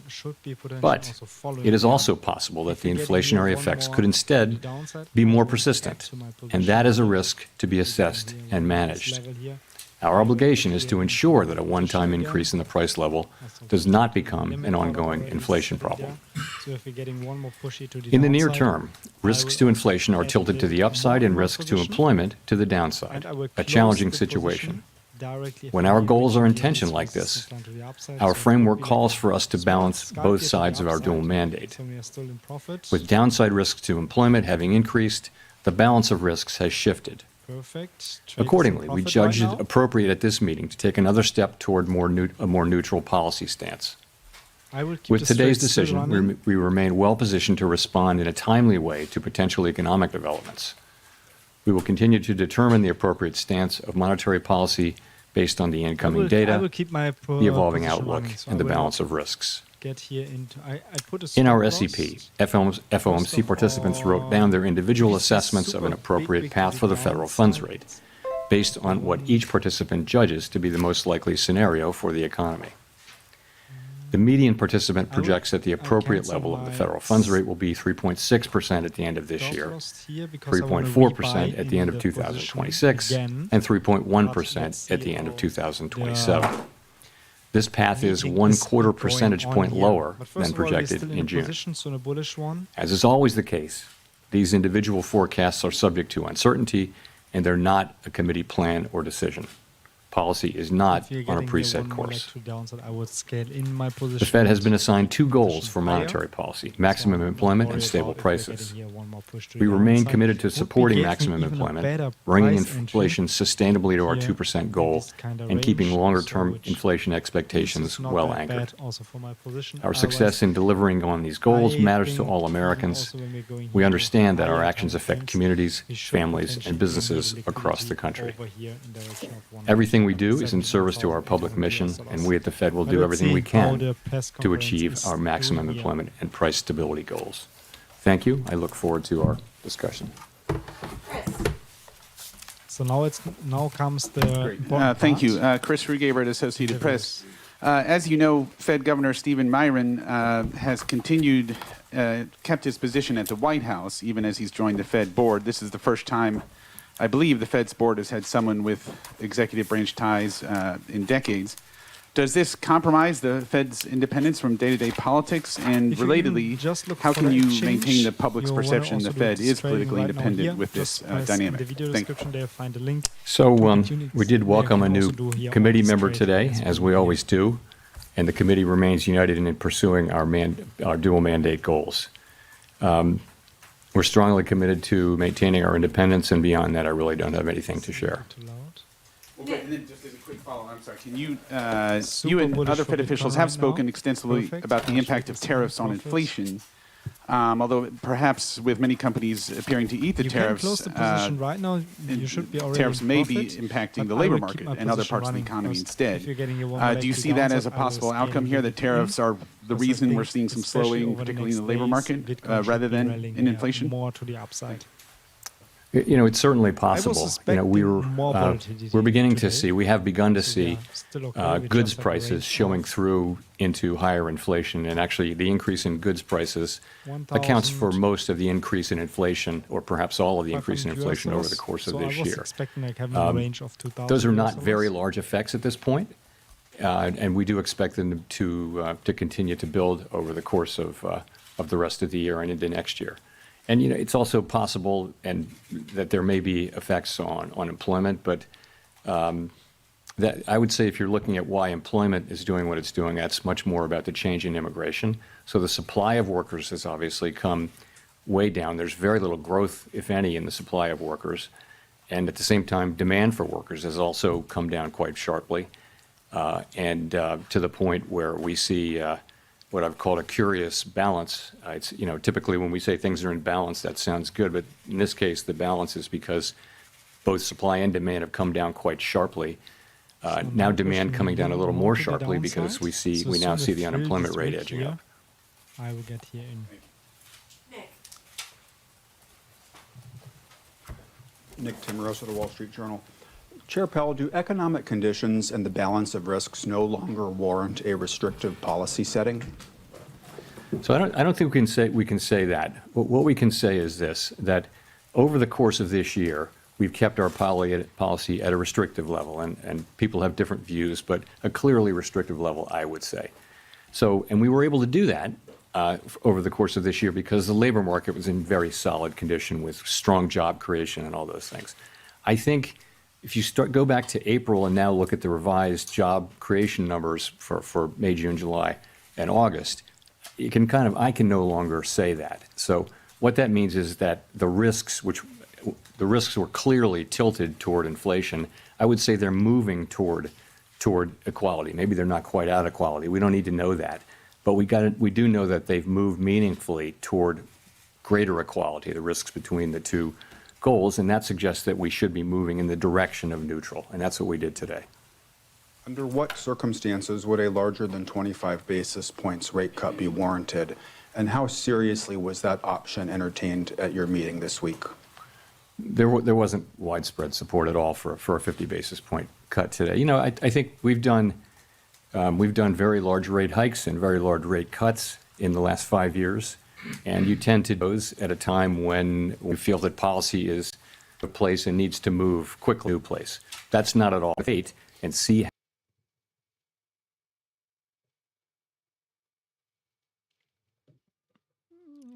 But it is also possible that the inflationary effects could instead be more persistent, and that is a risk to be assessed and managed. Our obligation is to ensure that a one-time increase in the price level does not become an ongoing inflation problem. In the near term, risks to inflation are tilted to the upside and risks to employment to the downside, a challenging situation. When our goals are in tension like this, our framework calls for us to balance both sides of our dual mandate. With downside risks to employment having increased, the balance of risks has shifted. Perfect. Trade is in Accordingly, we profit judged right it now. appropriate at this meeting to take another step toward a more neutral policy stance. I will keep With the today's trade still decision, running. we remain well positioned to respond in a timely way to potential economic developments. We will continue to determine the appropriate stance of monetary policy based on the incoming I data, will keep my the evolving position outlook, running, so and I the will balance not of risks. get here into. I put a In our stop SEP, loss. FOMC participants wrote down their individual we see assessments of an super appropriate big path for the federal funds downside. rate, based on what each participant judges to be the most likely scenario for the economy. The median participant projects that the appropriate cancel level of the my federal funds rate will be 3.6% at the end of this Stop year, loss here because I wanna 3.4% rebuy at the end in of the position 2026, again. and But 3.1% let's at see the end of how 2027. the This path is meeting 1/4 going percentage on point here. lower But first than of all, we're projected still in a June. position, so in a bullish one. As is always the case, these individual forecasts are subject to uncertainty, and they're not a committee plan or decision. Policy is not If you're on a getting here preset one more leg course. to downside, I would scale in my position. The Fed has been and assigned two goals position for higher. monetary policy: So maximum I'm not employment worried and stable about if we're prices. getting here one more push to We the remain downside. committed to Would be supporting gave me maximum even a employment, better bringing price entry inflation sustainably to our here 2% in goal, this kind of and keeping range, longer-term so which inflation this expectations is not well that anchored. bad also for my position. Our Otherwise, success in delivering on these goals I matters to think all even Americans. also when we're going We here understand that our higher actions time affect frames, communities, we should families, potentially and bring businesses the across the liquidity country. over here in direction of one Everything we do is in service to our 71,800 public mission, US and dollars. we at the Fed will But do let's everything we see how can the press to conference achieve is our maximum doing here. employment and price stability goals. Thank you. I look forward to our discussion. So now comes the Great. important Thank part. you. 𝗕𝗏𝗏 𝗍𝗿𝗏𝗏, Associated Press. As you know, Fed Governor 𝗍𝗏𝗵𝗰𝗃 has continued, kept his position at the White House, even as he's joined the Fed board. This is the first time, I believe, the Fed's board has had someone with executive branch ties in decades. Does this compromise the Fed's independence from day-to-day politics? And If you relatedly, just look how for can the you exchange, maintain the public's you wanna perception also the do Fed this is trading politically right now independent here. with this Just press dynamic? in the video Thank you. description there, find the link. So Opportunities we did there welcome a can new also do here on committee this member trade today, as as we we do always do, and the committee remains united in pursuing our dual mandate goals. We're strongly committed to maintaining our independence, and beyond that, I really don't have anything to share. Too loud. Okay, and then just as a quick follow, I'm sorry, can you, Super you and bullish other for Fed Bitcoin officials right have now. spoken extensively Perfect. about the I'll impact show of you tariffs some on profits. inflation, although perhaps with many companies appearing to eat the You can tariffs, close the position right now. You should be already tariffs in may be profit, impacting but the I labor will keep market my and other position parts of the running economy first. instead. If you're getting your one Do leg you to see that as a downside, I will possible scale outcome the here, that dividend tariffs are the because I reason we're think seeing some especially slowing, over the particularly in the next labor days, market, Bitcoin should rather be than rallying in here inflation? more to the upside. You know, it's certainly I was possible. suspecting more volatility We're beginning to today. see, we have begun to So we see are still okay. We goods just have a prices range showing of through into higher inflation, and actually the increase in goods prices accounts for 1,000 most of the increase in inflation, or perhaps all of the increase in 500 US inflation over the dollars. course of So this I was year. expecting like having a range of 2,000. Those are US not very dollars. large effects at this point, and we do expect them to continue to build over the course of the rest of the year and into next year. And you know, it's also possible and that there may be effects on employment, but that I would say if you're looking at why employment is doing what it's doing, that's much more about the change in immigration. So the supply of workers has obviously come way down. There's very little growth, if any, in the supply of workers. And at the same time, demand for workers has also come down quite sharply, and to the point where we see what I've called a curious balance. It's, you know, typically when we say things are in balance, that sounds good, but in this case, the balance is because both supply and demand have come down quite sharply. Now demand coming down a little more sharply because we now see the unemployment rate edging up. I will get here in. Nick Timmerosa, the Wall Street Journal. Chair Powell, do economic conditions and the balance of risks no longer warrant a restrictive policy setting? So I don't think we can say that. What we can say is this, that over the course of this year, we've kept our policy at a restrictive level, and people have different views, but a clearly restrictive level, I would say. So, and we were able to do that over the course of this year because the labor market was in very solid condition with strong job creation and all those things. I think if you go back to April and now look at the revised job creation numbers for May, June, July, and August, I can no longer say that. So what that means is that the risks, which the risks were clearly tilted toward inflation. I would say they're moving toward equality. Maybe they're not quite at equality. We don't need to know that. But we do know that they've moved meaningfully toward greater equality, the risks between the two goals, and that suggests that we should be moving in the direction of neutral, and that's what we did today. Under what circumstances would a larger than 25 basis points rate cut be warranted, and how seriously was that option entertained at your meeting this week? There wasn't widespread support at all for a 50 basis point cut today. You know, I think we've done very large rate hikes and very large rate cuts in the last 5 years, and you tend to do those at a time when we feel that policy is a place and needs to move quickly to a new place. That's not at all. Wait and see.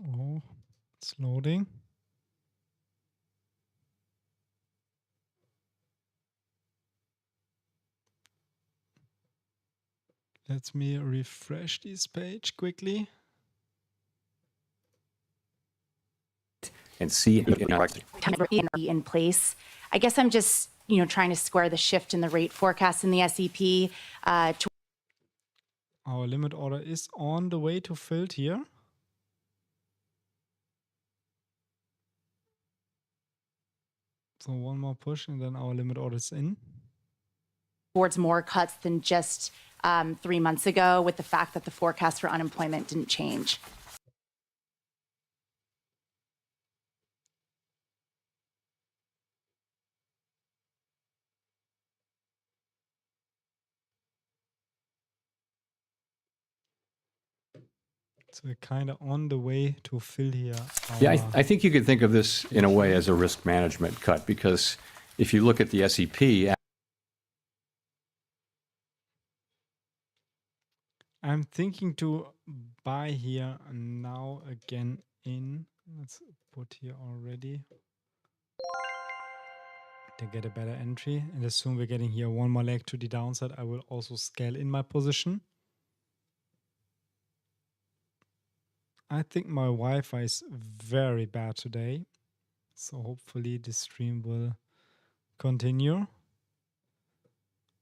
Oh, it's loading. Let me refresh this page quickly. And see in place. I guess I'm just, trying to square the shift in the rate forecast in the SEP. Our limit order is on the way to filled here. So one more push and then our limit order is in. Towards more cuts than just 3 months ago, with the fact that the forecast for unemployment didn't change. So we're kind of on the way to fill here. Yeah, I think you could think of this in a way as a risk management cut, because if you look at the SEP, I'm thinking to buy here now again in. Let's put here already to get a better entry. And assume we're getting here one more leg to the downside. I will also scale in my position. I think my Wi-Fi is very bad today. So hopefully this stream will continue.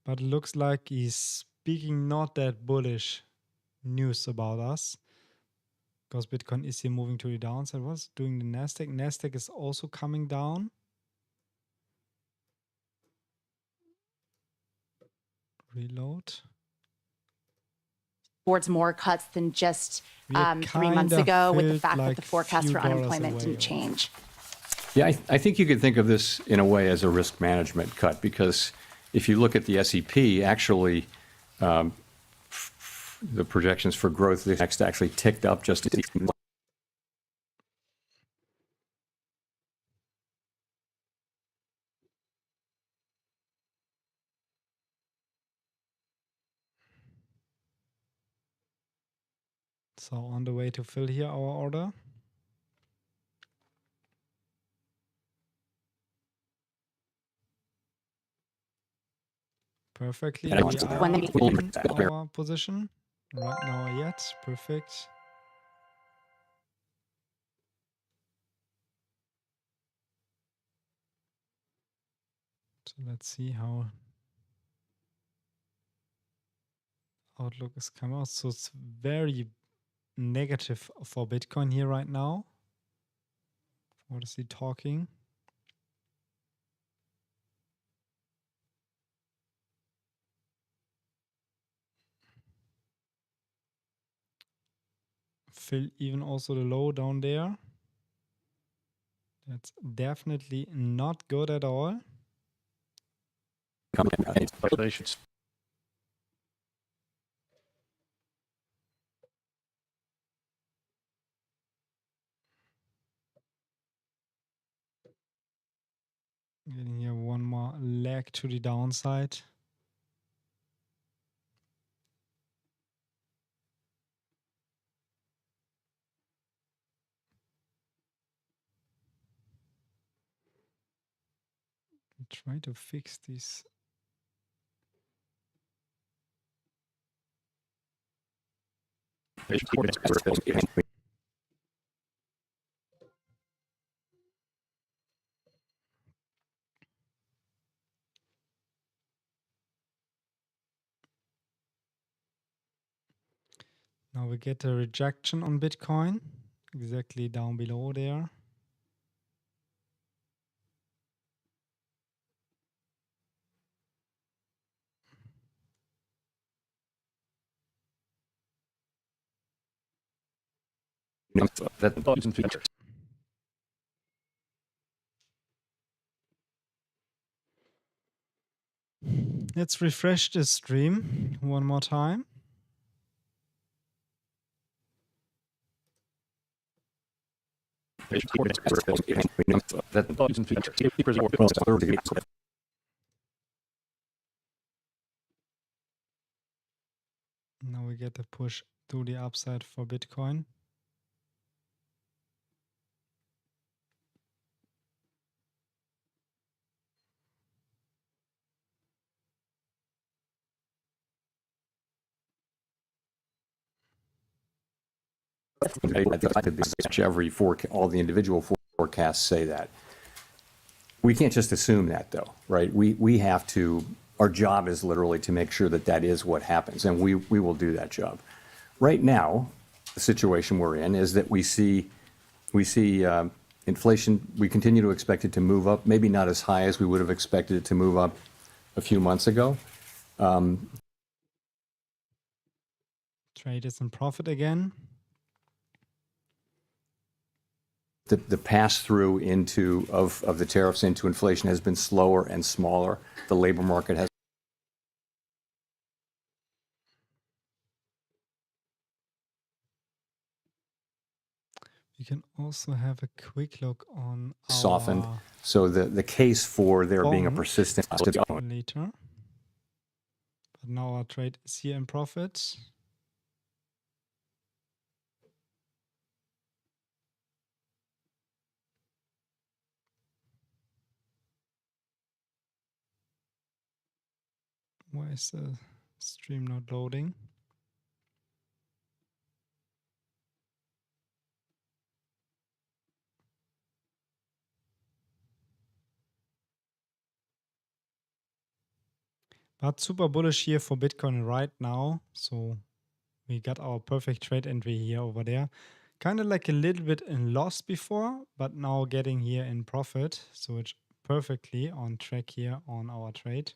But it looks like he's speaking not that bullish news about us, because Bitcoin is here moving to the downside. What's doing the Nasdaq? Nasdaq is also coming down. Reload. Towards more cuts than just 3 months ago, with the fact that the forecast for unemployment didn't change. yeah, I think you could think of this in a way as a risk management cut, because if you look at the SEP, actually, the projections for growth next actually ticked up just So on the way to fill here our order. Perfectly. We are in our position right now yet. Perfect. So let's see how outlook is coming out. So it's very negative for Bitcoin here right now. What is he talking? Fill even also the low down there. That's definitely not good at all. Getting here one more leg to the downside. Try to fix this. Now we get a rejection on Bitcoin, exactly down below there. Let's refresh this stream one more time. Now we get a push to the upside for Bitcoin. All the individual forecasts say that. We can't just assume that, though, right? We have to. Our job is literally to make sure that that is what happens, and we will do that job. Right now, the situation we're in is that we see inflation. We continue to expect it to move up, maybe not as high as we would have expected it to move up a few months ago. Trade is in profit again. The pass-through of the tariffs into inflation has been slower and smaller. The labor market has. We can also have a quick look on Softened. our So the case for there being a persistent later. But now our trade is here in profit. Why is the stream not loading? But super bullish here for Bitcoin right now. So we got our perfect trade entry here over there. Kind of like a little bit in loss before, but now getting here in profit. So it's perfectly on track here on our trade.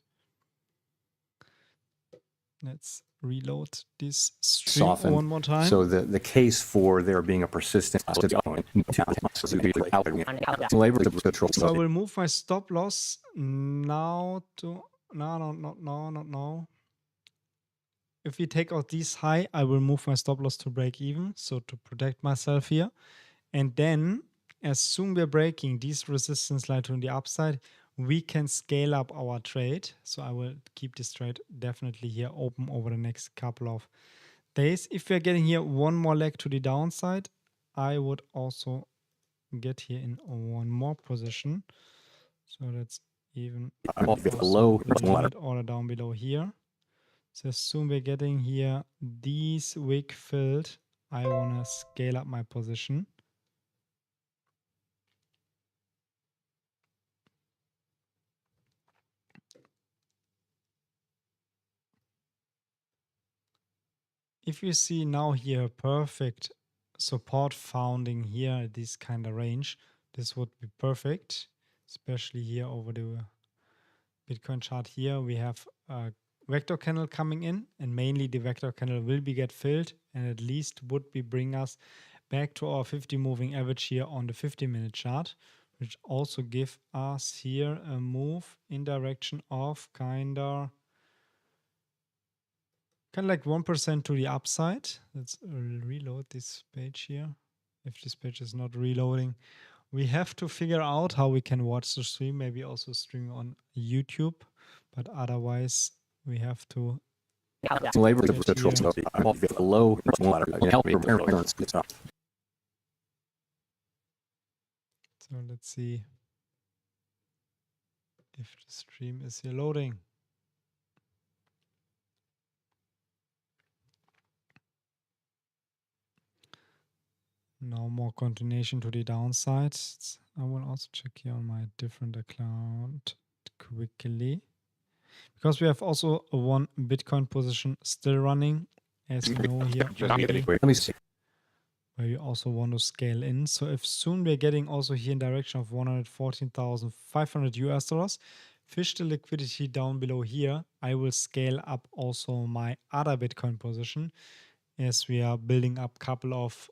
Let's reload this stream softened. one more time. So the case for there being a persistent So I will move my stop loss now to no. If we take out this high, I will move my stop loss to break even, so to protect myself here. And then as soon we're breaking these resistance line to the upside, we can scale up our trade. So I will keep this trade definitely here open over the next couple of days. If we're getting here one more leg to the downside, I would also get here in one more position. So that's even low order down below here. So as soon we're getting here these wick filled, I want to scale up my position. If you see now here perfect support founding here at this kind of range, this would be perfect, especially here over the Bitcoin chart here. We have a vector candle coming in, and mainly the vector candle will be get filled and at least would be bring us back to our 50 moving average here on the 50-minute chart, which also give us here a move in direction of kind of like 1% to the upside. Let's reload this page here. If this page is not reloading, we have to figure out how we can watch the stream, maybe also stream on YouTube, but otherwise we have to low. So let's see if the stream is here loading. Now more continuation to the downside. I will also check here on my different account quickly, because we have also one Bitcoin position still running, as we know here already, Let me see. where you also want to scale in. So if soon we're getting also here in direction of 114,500 US dollars, fish the liquidity down below here, I will scale up also my other Bitcoin position as we are building up couple of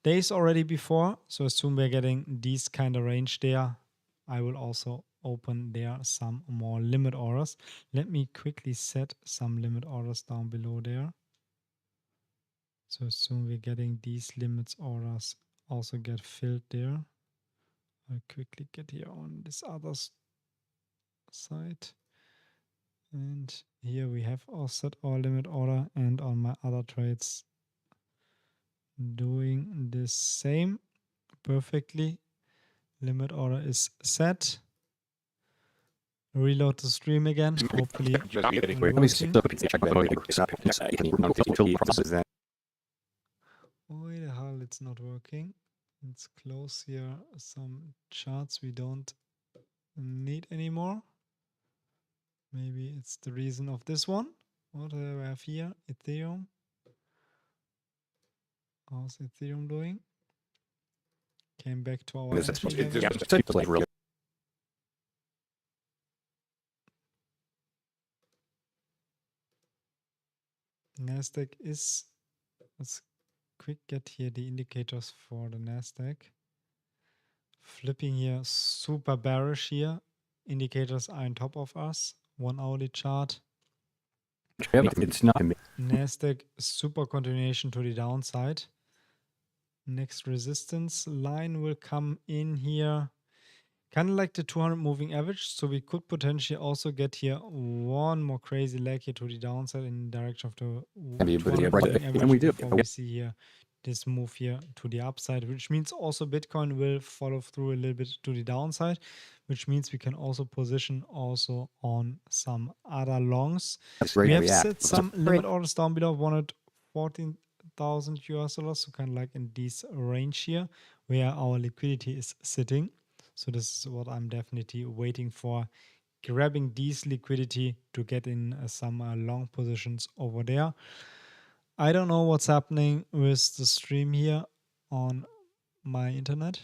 days already before. So as soon we're getting these kind of range there, I will also open there some more limit orders. Let me quickly set some limit orders down below there. So as soon we're getting these limits orders also get filled there. I'll quickly get here on this other side. And here we have all set our limit order, and on my other trades doing the same perfectly. Limit order is set. Reload the stream again. Hopefully Let me see. Why the hell it's not working? Let's close here some charts we don't need anymore. Maybe it's the reason of this one. What do I have here? Ethereum. How's Ethereum doing? Came back to our entry level. Nasdaq is, let's quick get here the indicators for the Nasdaq. Flipping here, super bearish here. Indicators are on top of us. 1 hourly chart. It's not. Nasdaq super continuation to the downside. Next resistance line will come in here. Kind of like the 200 moving average. So we could potentially also get here one more crazy leg here to the downside in the direction of the 200 moving average before we see here this move here to the upside, which means also Bitcoin will follow through a little bit to the downside, which means we can also position also on some other longs. We have set some limit orders down below 114,000 US dollars, so kind of like in this range here where our liquidity is sitting. So this is what I'm definitely waiting for, grabbing these liquidity to get in some long positions over there. I don't know what's happening with the stream here on my internet,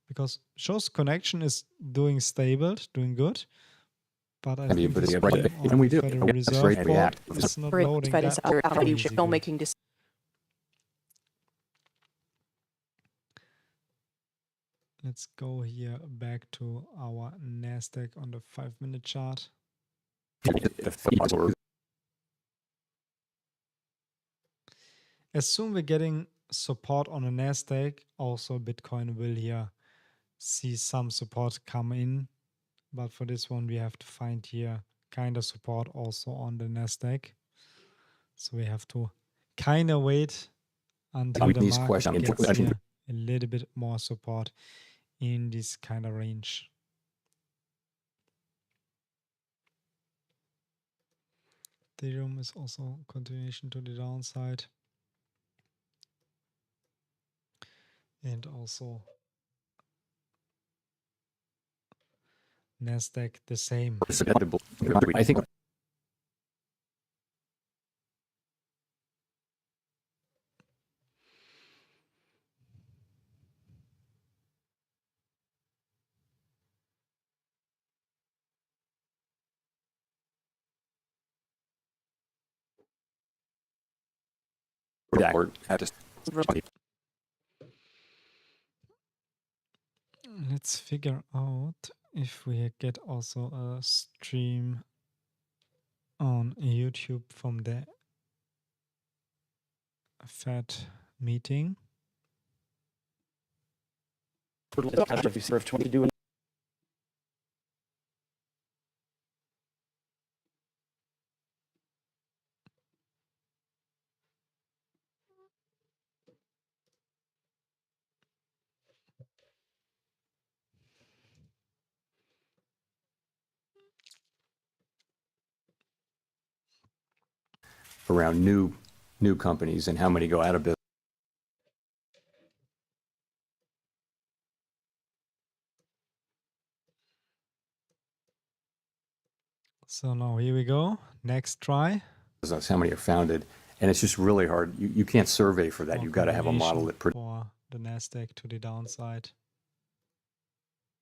because shows connection is doing stable, doing good, but I think the stream on the Federal Reserve Board is not loading that crazy. Let's go here back to our Nasdaq on the 5-minute chart. As soon we're getting support on the Nasdaq, also Bitcoin will here see some support come in. But for this one, we have to find here kind of support also on the Nasdaq. So we have to kind of wait until the market gets here a little bit more support in this kind of range. Ethereum is also continuation to the downside. And also Nasdaq the same. I think let's figure out if we get also a stream on YouTube from the Fed meeting. around new companies and how many go out of business. So now here we go. Next try. How many are founded And it's just really hard. You can't survey for that. You've got to have a model that for the Nasdaq to the downside.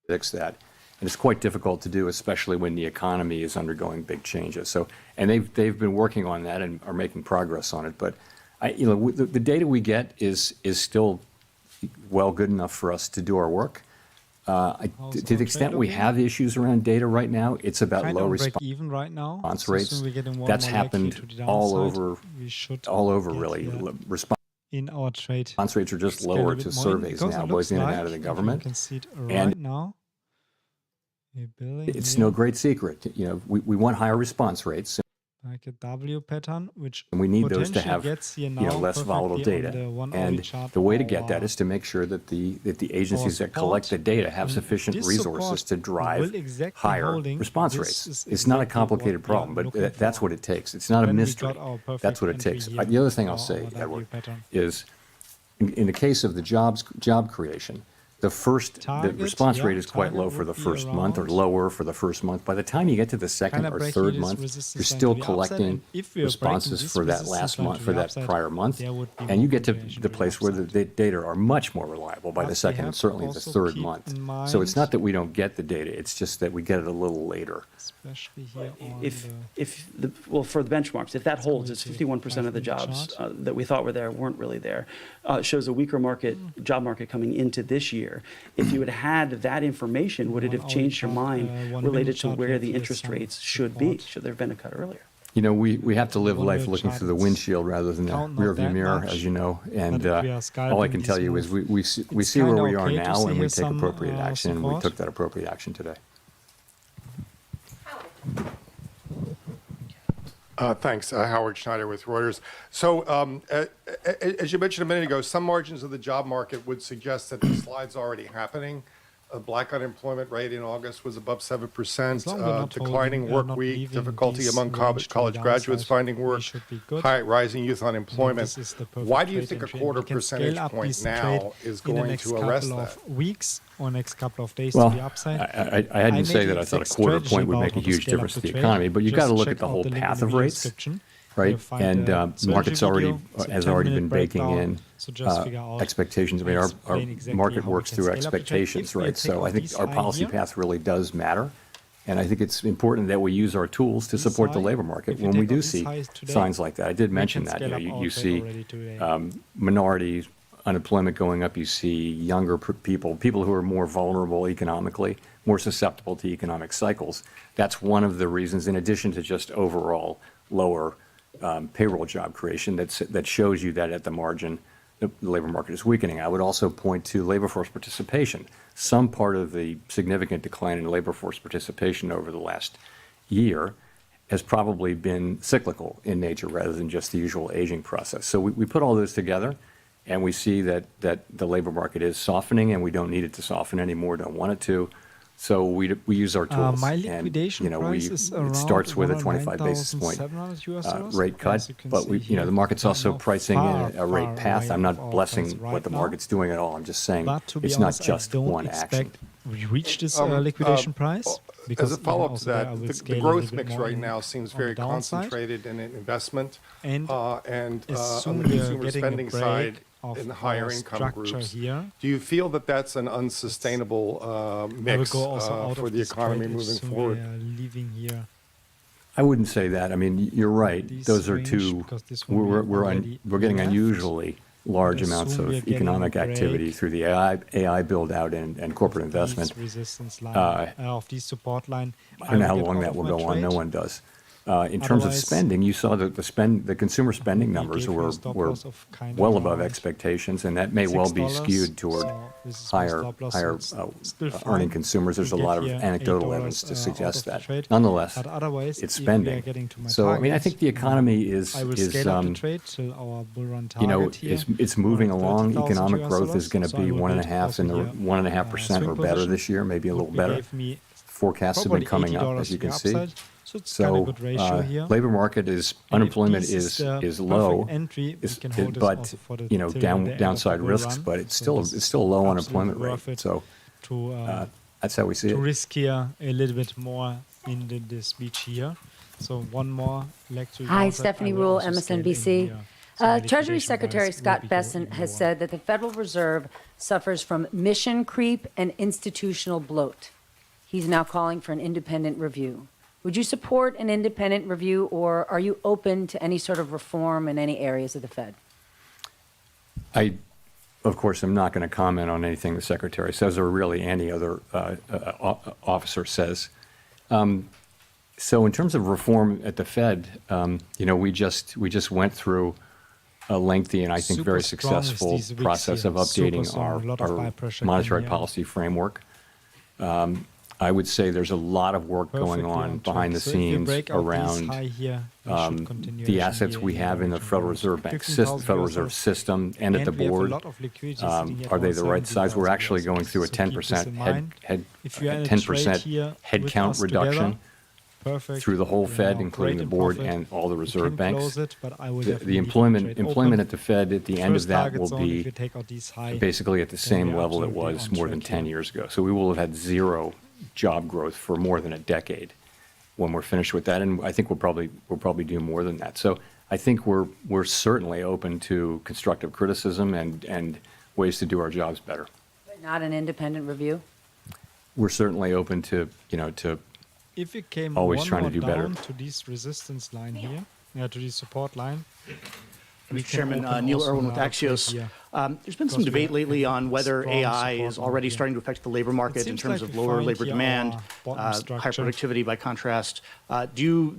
predicts that. And it's quite difficult to do, especially when the economy is undergoing big changes. So, and they've been working on that and are making progress on it. But the data we get is still well good enough for us to do our work. To the extent we have issues around data right now, it's about low even right now. response rates. That's happened all over really. In our trade. Response rates are just lower to surveys now, both in and out of the government. You can see it right now. It's no great secret. We want higher response rates. Like a W pattern, which and we need those to have less volatile data. And the way to get that is to make sure that the agencies that collect the data have sufficient resources to drive higher response rates. It's not a complicated problem, but that's what it takes. It's not a mystery. That's what it takes. The other thing I'll say, Edward, is in the case of the job creation, the response rate is quite low for the first month, or lower for the first month. By the time you get to the second or third month, you're still collecting responses for that last month, for that prior month, and you get to the place where the data are much more reliable by the second and certainly the third month. So it's not that we don't get the data; it's just that we get it a little later. Especially here for the benchmarks, if that holds, it's 51% of the jobs that we thought were there weren't really there. Shows a weaker job market coming into this year. If you had had that information, would it have changed your mind related to where the interest rates should be? Should there have been a cut earlier? We have to live life looking through the windshield rather than the rearview mirror, as you know. And all I can tell you is we see where we are now, and we take appropriate action, and we took that appropriate action today. Thanks. Howard Schneider with Reuters. So as you mentioned a minute ago, some margins of the job market would suggest that the slide's already happening. Black unemployment rate in August was above 7%, declining work week, difficulty among college graduates finding work, high rising youth unemployment. Why do you think a quarter percentage point now is going to arrest that? Weeks or next couple of days well, to the upside? I hadn't say that I thought a quarter point would make a huge difference to the economy, but you've got to look at the whole path of rates. Right, and the market's has already been baking in expectations. I mean, our market works through expectations, right? So I think our policy path really does matter, and I think it's important that we use our tools to support the labor market when we do see signs like that. I did mention that. You see minority unemployment going up. You see younger people who are more vulnerable economically, more susceptible to economic cycles. That's one of the reasons, in addition to just overall lower payroll job creation, that shows you that at the margin the labor market is weakening. I would also point to labor force participation. Some part of the significant decline in labor force participation over the last year has probably been cyclical in nature rather than just the usual aging process. So we put all those together, and we see that the labor market is softening, and we don't need it to soften anymore, don't want it to. So we use our tools, my and liquidation price is it starts with a 25 basis point rate cut, but the market's also pricing in a rate path. I'm not blessing what the market's doing at all. I'm just saying it's not just one action. We reach this liquidation price. As a follow-up to that, the growth mix right now seems very concentrated in investment and on the consumer spending side in the higher income groups. Do you feel that that's an unsustainable mix for the economy moving forward? I wouldn't say that. I mean, you're right. Those are two. We're getting unusually large amounts of economic activity through the AI build-out and corporate investment. I don't know how long that will go on. No one does. In terms of spending, you saw that the consumer spending numbers were well above expectations, and that may well be skewed toward higher earning consumers. There's a lot of anecdotal evidence to suggest that. Nonetheless, it's spending. So I mean, I think the economy is it's moving along. Economic growth is going to be 1.5% or better this year, maybe a little better. Forecasts have been coming up, as you can see. So labor market unemployment is low, but downside risks, but it's still a low unemployment rate. So that's how we see it. To risk here a little bit more in the speech here. So one more lecture. Hi, downside, I Stephanie will Rule, also scale in MSNBC. here. So my Treasury liquidation Secretary bias will Scott be go Bessent even has lower. said that the Federal Reserve suffers from mission creep and institutional bloat. He's now calling for an independent review. Would you support an independent review, or are you open to any sort of reform in any areas of the Fed? I, of course, am not going to comment on anything the Secretary says or really any other officer says. So in terms of reform at the Fed, we just went through a lengthy and I think Super very strong with successful these weeks process here. of updating Super strong. A lot of buy our pressure monetary came here. policy framework. I would say there's a lot of work going Perfectly on track. behind the So if you scenes break out these around high here, we should continue the in assets we have in the direction Federal around Reserve Bank, 15,000 Federal US Reserve dollars. system, and at the we have a board. lot of liquidity sitting at Are they the right 170,000 size? We're actually US going through a dollars. So keep this 10% in mind. If you are in a 10% trade here head with count us reduction together, perfect. through the whole We are Fed, now including great the in board profit. and all the We reserve can banks. close it, but I will The definitely leave trade employment open. at the Fed at the end of First that target will zone, if you be take out these high, basically at the then same we are level it absolutely was on more than track 10 here. years ago. So we will have had zero job growth for more than a decade when we're finished with that, and I think we'll probably do more than that. So I think we're certainly open to constructive criticism and ways to do our jobs better. But not an independent review? We're certainly open to to If it came always one trying to more do better. down to this resistance line here, to the support line. we Mr. can Chairman, open Neil also Irwin with another trade Axios. here. There's been some Because we debate have lately on whether strong AI support is line already here. starting to affect the labor market in seems terms like of we lower find labor here demand, our bottom high structure. productivity by contrast. Do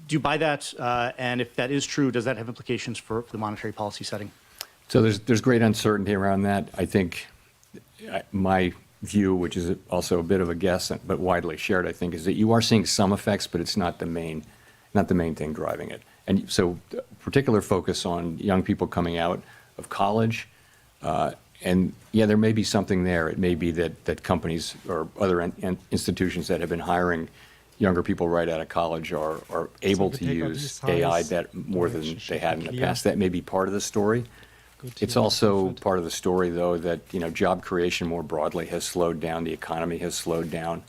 you buy that? And if that is true, does that have implications for the monetary policy setting? So there's great uncertainty around that. I think my view, which is also a bit of a guess, but widely shared, I think, is that you are seeing some effects, but it's not the main thing driving it. And so particular focus on young people coming out of college. And yeah, there may be something there. It may be that companies or other institutions that have been hiring younger people right out of college are able we to take out use these AI highs, that more than direction they should had be in the clear. past. That may be part of the story. Good It's here, also profit. part of the story, though, that job creation more broadly has slowed down. The economy has slowed down,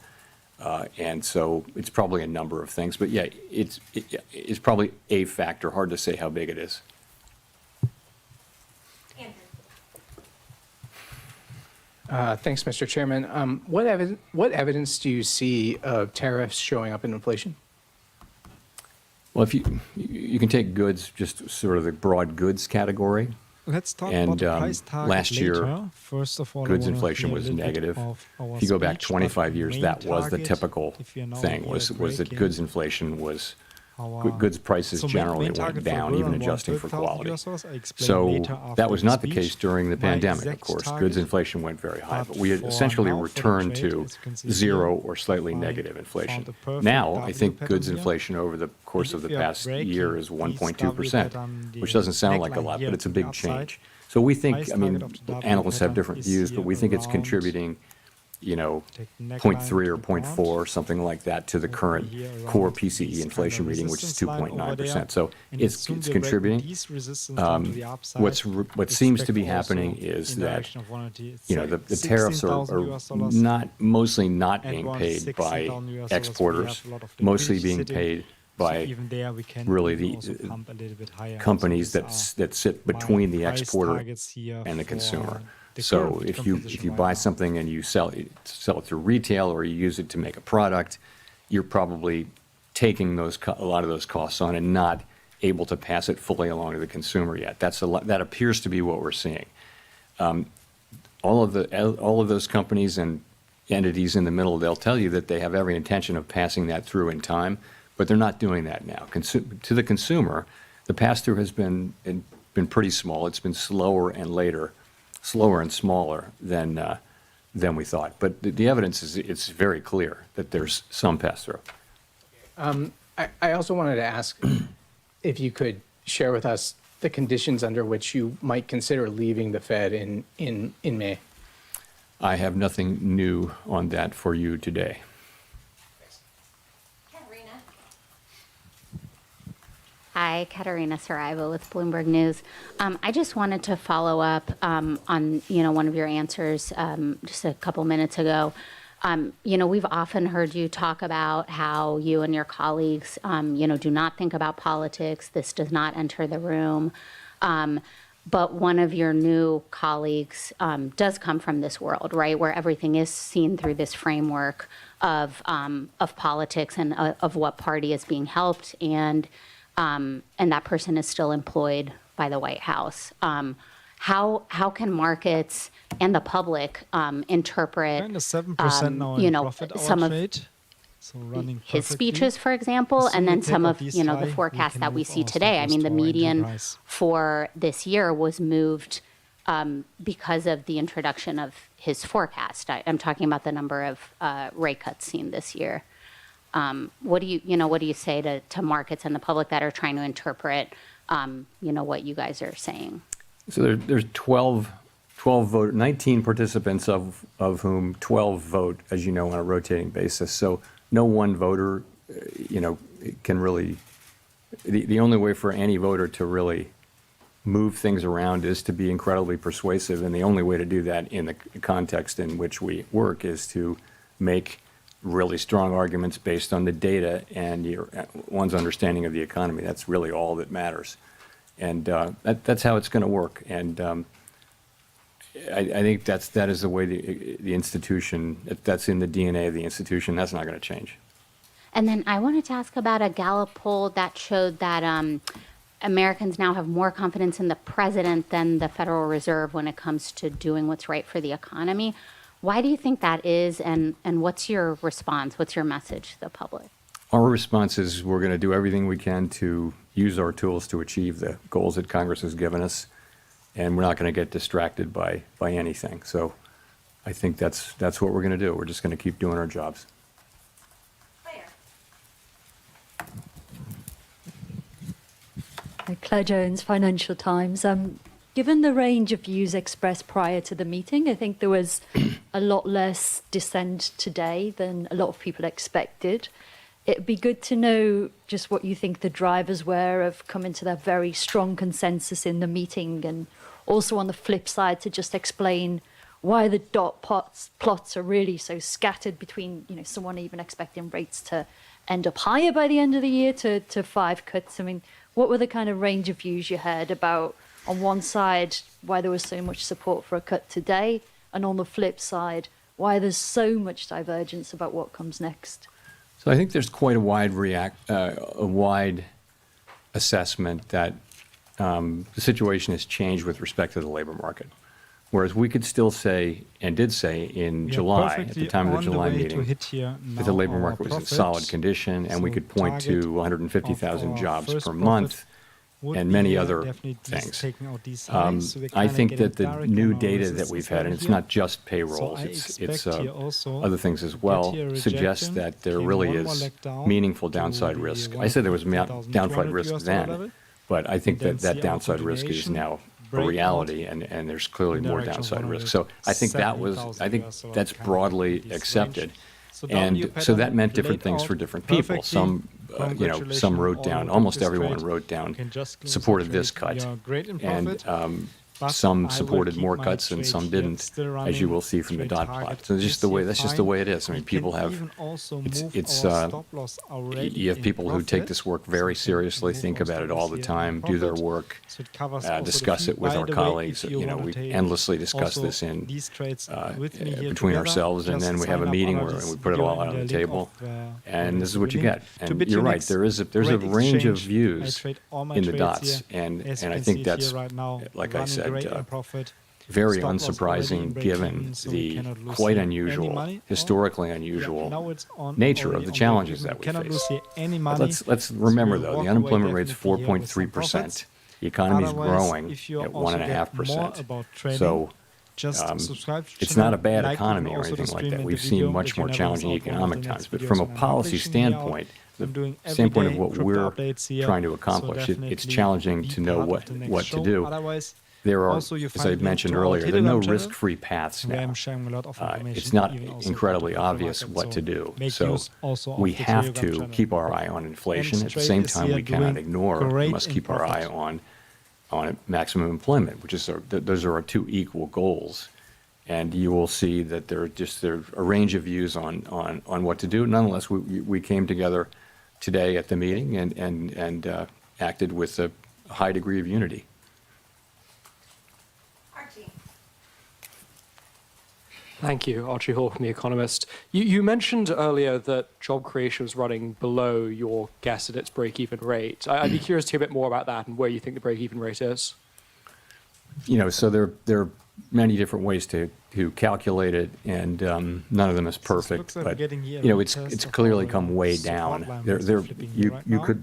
and so it's probably a number of things. But yeah, it's probably a factor. Hard to say how big it is. Thanks, Mr. Chairman. What evidence do you see of tariffs showing up in inflation? Well, if you can take goods, just sort of the broad goods category. Let's talk And, about the price target last year, later. First of all, I Goods wanna inflation hear a was little bit negative. of our If you go back speech, 25 but years, main that was the target, typical if you're now thing, here was that breaking goods inflation was, our- goods prices So main generally went target for down, Euro even and adjusting for 130,000 quality. US dollars, I explain So later after that was the not the speech. case during the My pandemic, of exact course. target, Goods inflation went very high, but we had for essentially now, for the returned trade, to as you can see zero here, or slightly I negative inflation. found a perfect Now, I W think pattern goods here. inflation over the course of if the we are past breaking year is these 1.2%, W which doesn't sound like a neckline lot, here but it's a to the big upside. change. So we think, Price I mean, target of the W analysts have pattern different is views, but we think it's here contributing, Take neckline 0.3 or to ground. 0.4, something like that, to the current Here around core this PCE kind inflation of reading, which is resistance line over 2.9%. there. So And it's soon we're breaking contributing. these resistance line to the upside. What seems to be Expect also happening is in that, direction of 180, the tariffs are $16,000 not, mostly not and being around paid by $16,000 we have exporters, a lot of mostly liquidity being sitting. paid So by even there we can really even the also pump a little bit higher. companies So that these that sit my between the price exporter targets here and the for consumer. the So current if you composition right buy now. something and you sell it through retail or you use it to make a product, you're probably taking a lot of those costs on and not able to pass it fully along to the consumer yet. That appears to be what we're seeing. All of those companies and entities in the middle, they'll tell you that they have every intention of passing that through in time, but they're not doing that now. To the consumer, the pass-through has been pretty small. It's been slower and smaller than we thought. But the evidence is, it's very clear that there's some pass-through. I also wanted to ask if you could share with us the conditions under which you might consider leaving the Fed in May. I have nothing new on that for you today. Hi, 𝗕𝗓𝗓 with Bloomberg News. I just wanted to follow up on one of your answers just a couple minutes ago. We've often heard you talk about how you and your colleagues, do not think about politics. This does not enter the room. But one of your new colleagues does come from this world, right, where everything is seen through this framework of politics and of what party is being helped, and that person is still employed by the White House. How can markets and the public interpret, Kind of 7% now in profit some of trade. So running his perfectly. speeches, for example, As soon and as then we some take of out these the high, we forecasts can that we move see our today? I stop mean, the loss to our median enterprise. for this year was moved because of the introduction of his forecast. I'm talking about the number of rate cuts seen this year. What do you say to markets and the public that are trying to interpret, what you guys are saying? So there's 12 vote, 19 participants of whom 12 vote, as you know, on a rotating basis. So no one voter, can really, the only way for any voter to really move things around is to be incredibly persuasive. And the only way to do that in the context in which we work is to make really strong arguments based on the data and one's understanding of the economy. That's really all that matters. And that's how it's going to work. And I think that is the way the institution, that's in the DNA of the institution. That's not going to change. And then I wanted to ask about a Gallup poll that showed that Americans now have more confidence in the president than the Federal Reserve when it comes to doing what's right for the economy. Why do you think that is, and what's your response? What's your message to the public? Our response is we're going to do everything we can to use our tools to achieve the goals that Congress has given us, and we're not going to get distracted by anything. So I think that's what we're going to do. We're just going to keep doing our jobs. Claire Jones, Financial Times. Given the range of views expressed prior to the meeting, I think there was a lot less dissent today than a lot of people expected. It'd be good to know just what you think the drivers were of coming to that very strong consensus in the meeting, and also on the flip side to just explain why the dot plots are really so scattered between, someone even expecting rates to end up higher by the end of the year to 5 cuts. I mean, what were the kind of range of views you heard about, on one side, why there was so much support for a cut today, and on the flip side, why there's so much divergence about what comes next? So I think there's quite a wide assessment that the situation has changed with respect to the labor market. Whereas we could still say, and did say in July, at the time of the July meeting, that the labor market was in solid condition, and we could point to 150,000 jobs per month and many other things. I think that the new data that we've had, and it's not just payrolls, it's other things as well, suggests that there really is meaningful downside risk. I said there was downside risk then, but I think that downside risk is now a reality, and there's clearly more downside risk. So I think that's broadly accepted. And so that meant different things for different people. Some wrote down, almost everyone wrote down, supported this cut. And some supported more cuts and some didn't, as you will see from the dot plot. So that's just the way it is. I mean, people have, you have people who take this work very seriously, think about it all the time, do their work, discuss it with our colleagues. We endlessly discuss this between ourselves, and then we have a meeting where we put it all out on the table, and this is what you get. And you're right, there's a range of views in the dots, and I think that's, like I said, very unsurprising given the quite unusual, historically unusual nature of the challenges that we face. But let's remember, though, the unemployment rate's 4.3%. The economy's growing at 1.5%. So it's not a bad economy or anything like that. We've seen much more challenging economic times. But from a policy standpoint, the standpoint of what we're trying to accomplish, it's challenging to know what to do. There are, as I mentioned earlier, there are no risk-free paths now. It's not incredibly obvious what to do. So we have to keep our eye on inflation. At the same time, we cannot ignore, we must keep our eye on maximum employment, which is those are our two equal goals. And you will see that there are a range of views on what to do. Nonetheless, we came together today at the meeting and acted with a high degree of unity. Thank you. 𝗕𝗓𝗄𝗏, The Economist. You mentioned earlier that job creation was running below your guess at its break-even rate. I'd be curious to hear a bit more about that and where you think the break-even rate is. So there are many different ways to calculate it, and none of them is perfect. But it's clearly come way down.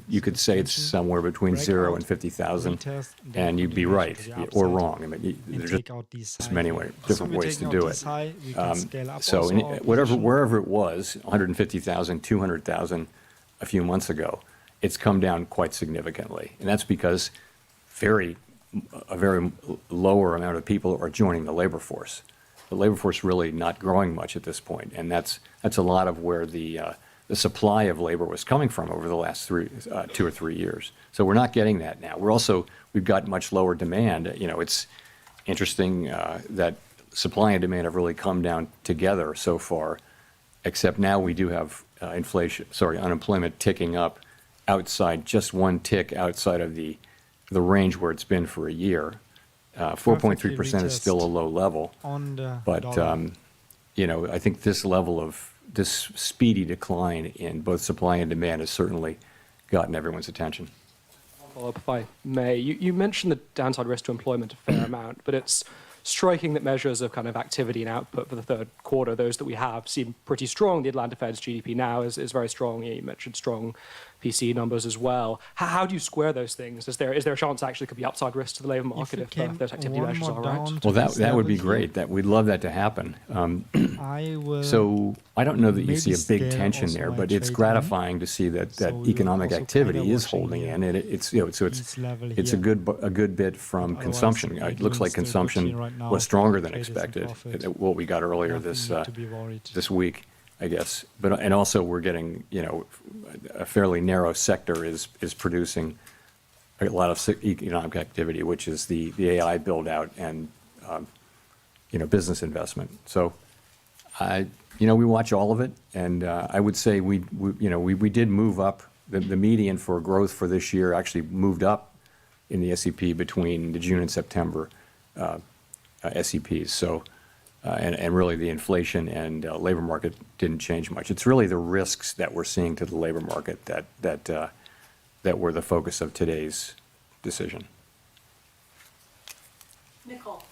You could say it's somewhere between 0 and 50,000, and you'd be right or wrong. I mean, there's just many different ways to do it. So wherever it was, 150,000, 200,000 a few months ago, it's come down quite significantly, and that's because a very lower amount of people are joining the labor force. The labor force really not growing much at this point, and that's a lot of where the supply of labor was coming from over the last 2 or 3 years. So we're not getting that now. We've got much lower demand. It's interesting that supply and demand have really come down together so far, except now we do have unemployment ticking up outside, just one tick outside of the range where it's been for a year. 4.3% is still a low level, but I think this speedy decline in both supply and demand has certainly gotten everyone's attention. Follow up, if I may. You mentioned the downside risk to employment a fair amount, but it's striking that measures of kind of activity and output for the third quarter, those that we have, seem pretty strong. The Atlanta Fed's GDP now is very strong. You mentioned strong PCE numbers as well. How do you square those things? Is there a chance actually could be upside risk to the labor market if those activity measures are right? Well, that would be great. We'd love that to happen. So I don't know that you see a big tension there, but it's gratifying to see that economic activity is holding in, and it's a good bit from consumption. It looks like consumption was stronger than expected. What we got earlier this week, I guess. And also we're getting, a fairly narrow sector is producing a lot of economic activity, which is the AI build out and, business investment. So we watch all of it. And I would say we did move up. The median for growth for this year actually moved up in the SEP between the June and September SEPs. So, and really the inflation and labor market didn't change much. It's really the risks that we're seeing to the labor market that were the focus of today's decision. Nicole.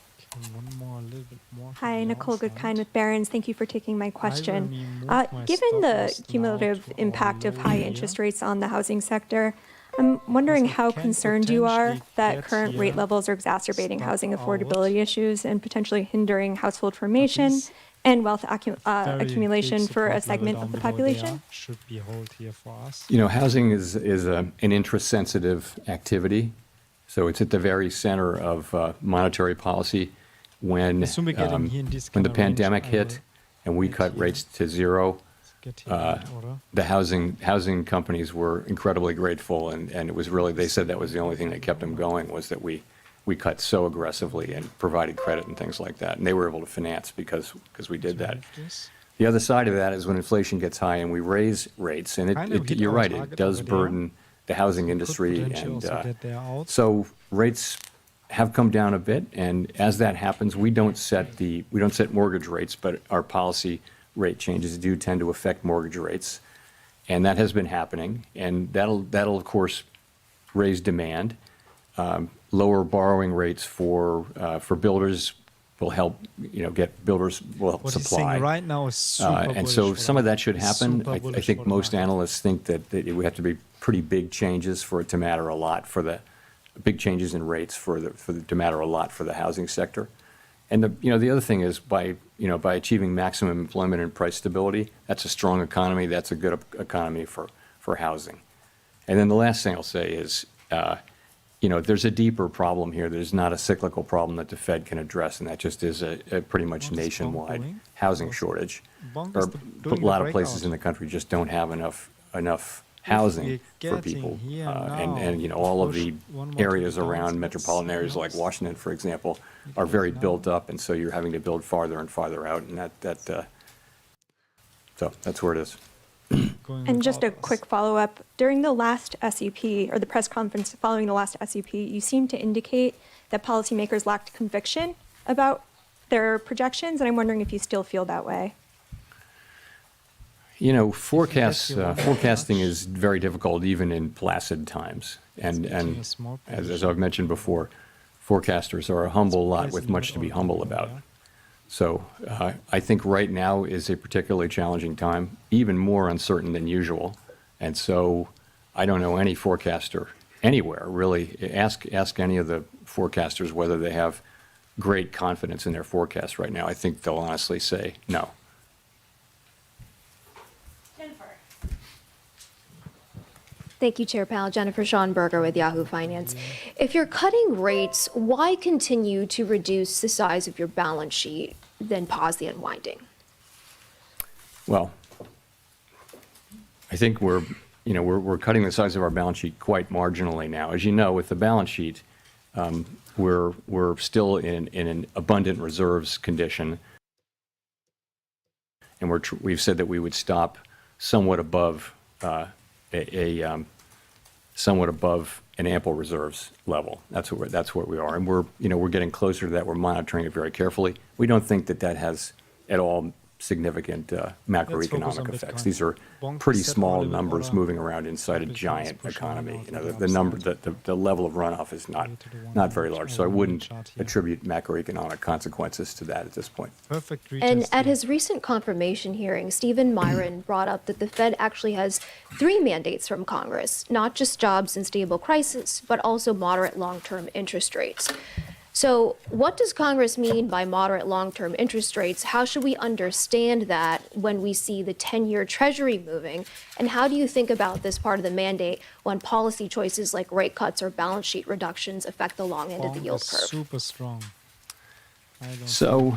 Hi, Nicole Goodkind with Barron's. Thank you for taking my question. Given the cumulative impact of high interest rates on the housing sector, I'm wondering how concerned you are that current rate levels are exacerbating housing affordability issues and potentially hindering household formation and wealth accumulation for a segment of the population? Housing is an interest-sensitive activity, so it's at the very center of monetary policy. When the pandemic hit and we cut rates to zero, the housing companies were incredibly grateful, and it was really, they said that was the only thing that kept them going, was that we cut so aggressively and provided credit and things like that, and they were able to finance because we did that. The other side of that is when inflation gets high and we raise rates, and you're right, it does burden the housing industry, and so rates have come down a bit, and as that happens, we don't set mortgage rates, but our policy rate changes do tend to affect mortgage rates, and that has been happening, and that'll of course raise demand. Lower borrowing rates for builders will help, get builders will help supply. Right now is super and so some of that should happen. I think most analysts think that it would have to be pretty big changes for it to matter a lot, big changes in rates to matter a lot for the housing sector. And the other thing is by achieving maximum employment and price stability, that's a strong economy. That's a good economy for housing. And then the last thing I'll say is, there's a deeper problem here. There's not a cyclical problem that the Fed can address, and that just is a pretty much nationwide housing shortage. A lot of places in the country just don't have enough housing for people. And all of the areas around metropolitan areas like Washington, for example, are very built up, and so you're having to build farther and farther out, and so that's where it is. And just a quick follow-up. During the last SEP, or the press conference following the last SEP, you seemed to indicate that policymakers lacked conviction about their projections, and I'm wondering if you still feel that way. Forecasting is very difficult even in placid times. And as I've mentioned before, forecasters are a humble lot with much to be humble about. So I think right now is a particularly challenging time, even more uncertain than usual. And so I don't know any forecaster anywhere, really. Ask any of the forecasters whether they have great confidence in their forecast right now. I think they'll honestly say no. Thank you, Chair Powell. Jennifer Schonberger with Yahoo Finance. If you're cutting rates, why continue to reduce the size of your balance sheet, then pause the unwinding? Well, I think we're cutting the size of our balance sheet quite marginally now. As you know, with the balance sheet, we're still in an abundant reserves condition, and we've said that we would stop somewhat above somewhat above an ample reserves level. That's where we are, and we're getting closer to that. We're monitoring it very carefully. We don't think that has at all significant macroeconomic effects. These are pretty small numbers moving around inside a giant economy. The level of runoff is not very large, so I wouldn't attribute macroeconomic consequences to that at this point. And at his recent confirmation hearing, Stephen Miron brought up that the Fed actually has 3 mandates from Congress, not just jobs and stable prices, but also moderate long-term interest rates. So what does Congress mean by moderate long-term interest rates? How should we understand that when we see the 10-year Treasury moving? And how do you think about this part of the mandate when policy choices like rate cuts or balance sheet reductions affect the long end of the yield curve? Super strong. So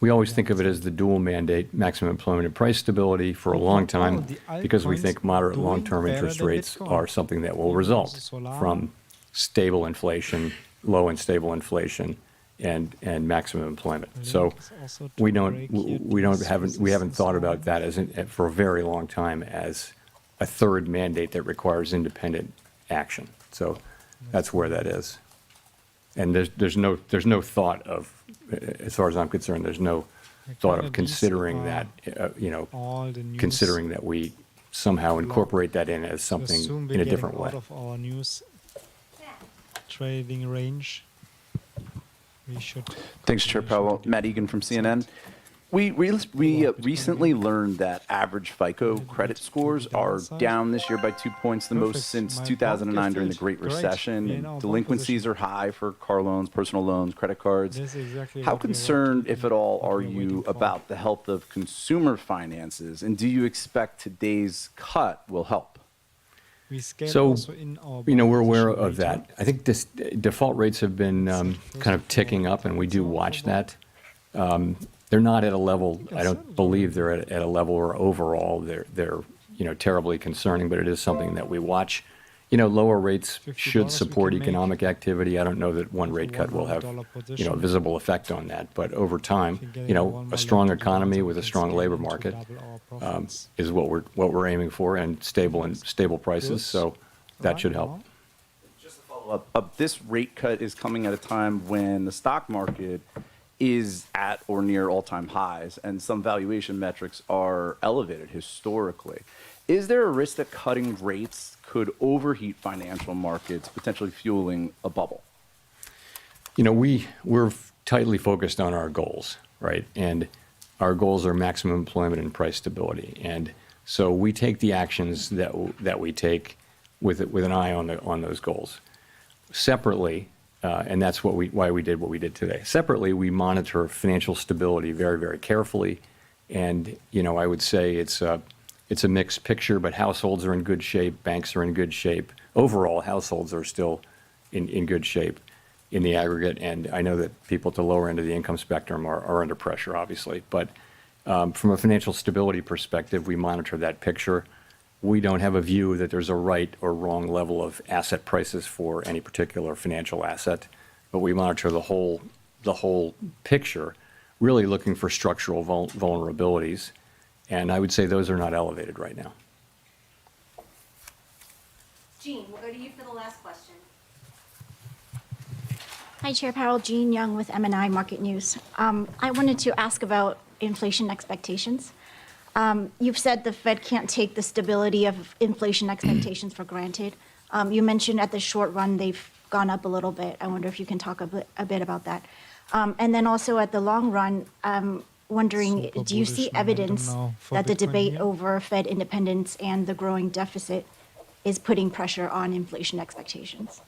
we always think of it as the dual mandate, maximum employment and price stability, for a long time, because we think moderate long-term interest rates are something that will result from stable inflation, low and stable inflation, and maximum employment. So we haven't thought about that for a very long time as a third mandate that requires independent action. So that's where that is. And there's no thought of, as far as I'm concerned, there's no thought of considering that, considering that we somehow incorporate that in as something in a different way. Trading range. We should. Thanks, Chair Powell. 𝗏𝗏𝗡 from CNN. We recently learned that average FICO credit scores are down this year by 2 points, the most since 2009 during the Great Recession. And delinquencies are high for car loans, personal loans, credit cards. How concerned, if at all, are you about the health of consumer finances? And do you expect today's cut will help? So, we're aware of that. I think default rates have been kind of ticking up, and we do watch that. They're not at a level, I don't believe they're at a level where overall they're terribly concerning, but it is something that we watch. Lower rates should support economic activity. I don't know that one rate cut will have, a visible effect on that. But over time, a strong economy with a strong labor market is what we're aiming for, and stable prices. So that should help. Just to follow up, this rate cut is coming at a time when the stock market is at or near all-time highs, and some valuation metrics are elevated historically. Is there a risk that cutting rates could overheat financial markets, potentially fueling a bubble? We're tightly focused on our goals, right? And our goals are maximum employment and price stability. And so we take the actions that we take with an eye on those goals. Separately, and that's why we did what we did today. Separately, we monitor financial stability very, very carefully. And I would say it's a mixed picture, but households are in good shape, banks are in good shape. Overall, households are still in good shape in the aggregate, and I know that people at the lower end of the income spectrum are under pressure, obviously. But from a financial stability perspective, we monitor that picture, we don't have a view that there's a right or wrong level of asset prices for any particular financial asset, but we monitor the whole picture, really looking for structural vulnerabilities. And I would say those are not elevated right now. Jean, we'll go to you for the last question. Hi, Chair Powell. Jean Young with MNI Market News. I wanted to ask about inflation expectations. You've said the Fed can't take the stability of inflation expectations for granted. You mentioned at the short run they've gone up a little bit. I wonder if you can talk a bit about that. And then also at the long run, wondering, do you see evidence that the debate over Fed independence and the growing deficit is putting pressure on inflation expectations?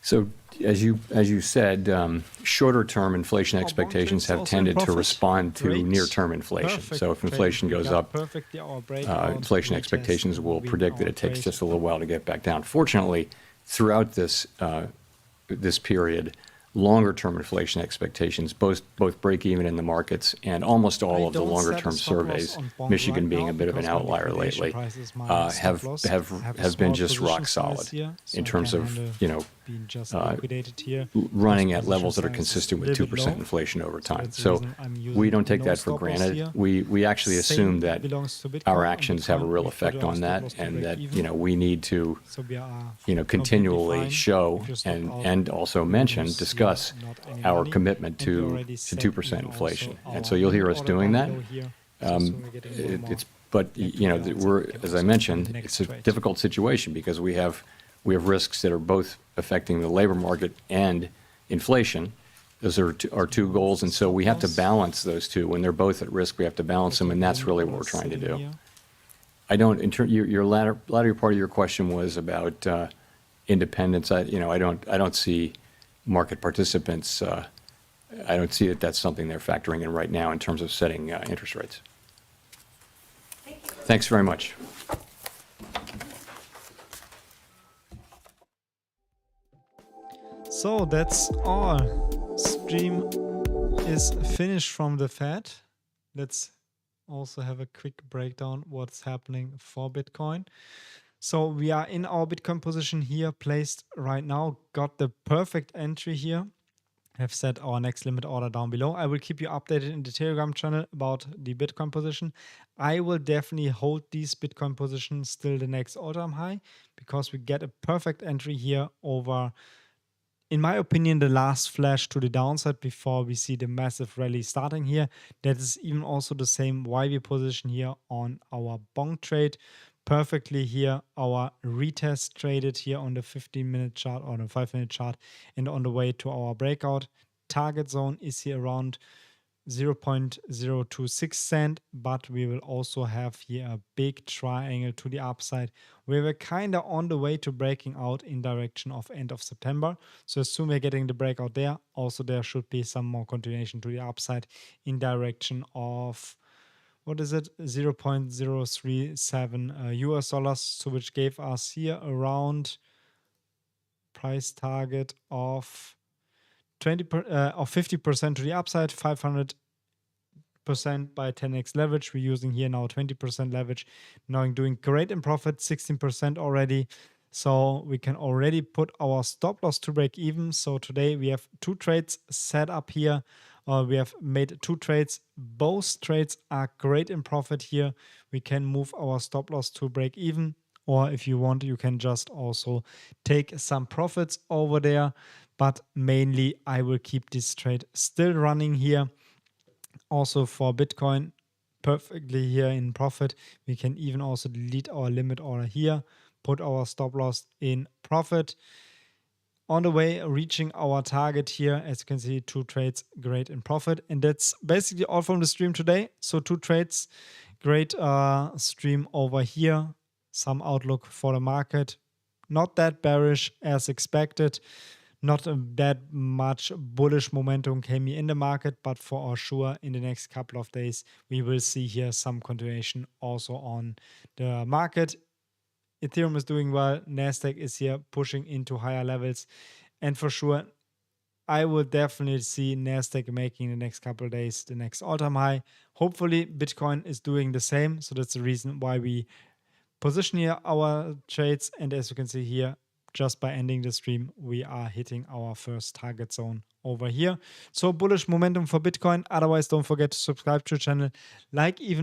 So as you said, shorter-term inflation expectations have tended to respond to near-term inflation. So if inflation goes up, inflation expectations will predict that it takes just a little while to get back down. Fortunately, throughout this period, longer-term inflation expectations, both break even in the markets, and almost all of the longer-term surveys, Michigan being a bit of an outlier lately, have been just rock solid in terms of running at levels that are consistent with 2% inflation over time. So we don't take that for granted. We actually assume that our actions have a real effect on that, and that we need to continually show and also discuss our commitment to 2% inflation. And so you'll hear us doing that. But we're, as I mentioned, it's a difficult situation because we have risks that are both affecting the labor market and inflation. Those are our two goals, and so we have to balance those two. When they're both at risk, we have to balance them, and that's really what we're trying to do. Your latter part of your question was about independence. I don't see market participants. I don't see that that's something they're factoring in right now in terms of setting interest rates. Thanks very much. So that's all. Stream is finished from the Fed. Let's also have a quick breakdown what's happening for Bitcoin. So we are in our Bitcoin position here, placed right now, got the perfect entry here. Have set our next limit order down below. I will keep you updated in the Telegram channel about the Bitcoin position. I will definitely hold these Bitcoin positions till the next all-time high because we get a perfect entry here over, in my opinion, the last flash to the downside before we see the massive rally starting here. That is even also the same YB position here on our bond trade. Perfectly here, our retest traded here on the 15-minute chart or the 5-minute chart, and on the way to our breakout. Target zone is here around 0.026 cent, but we will also have here a big triangle to the upside. We were kind of on the way to breaking out in direction of end of September. So as soon as we're getting the breakout there, also there should be some more continuation to the upside in direction of, what is it, 0.037 US dollars, so which gave us here around price target of 50% to the upside, 500% by 10x leverage. We're using here now 20% leverage, now doing great in profit, 16% already. So we can already put our stop loss to break even. So today we have 2 trades set up here. We have made 2 trades. Both trades are great in profit here. We can move our stop loss to break even, or if you want, you can just also take some profits over there. But mainly, I will keep this trade still running here. Also for Bitcoin, perfectly here in profit. We can even also delete our limit order here, put our stop loss in profit. On the way, reaching our target here, as you can see, 2 trades, great in profit. And that's basically all from the stream today. So 2 trades, great stream over here. Some outlook for the market. Not that bearish as expected. Not that much bullish momentum came in the market, but for sure in the next couple of days, we will see here some continuation also on the market. Ethereum is doing well. Nasdaq is here pushing into higher levels. And for sure, I will definitely see Nasdaq making the next couple of days the next all-time high. Hopefully, Bitcoin is doing the same. So that's the reason why we position here our trades. And as you can see here, just by ending the stream, we are hitting our first target zone over here. So bullish momentum for Bitcoin. Otherwise, don't forget to subscribe to the channel, like even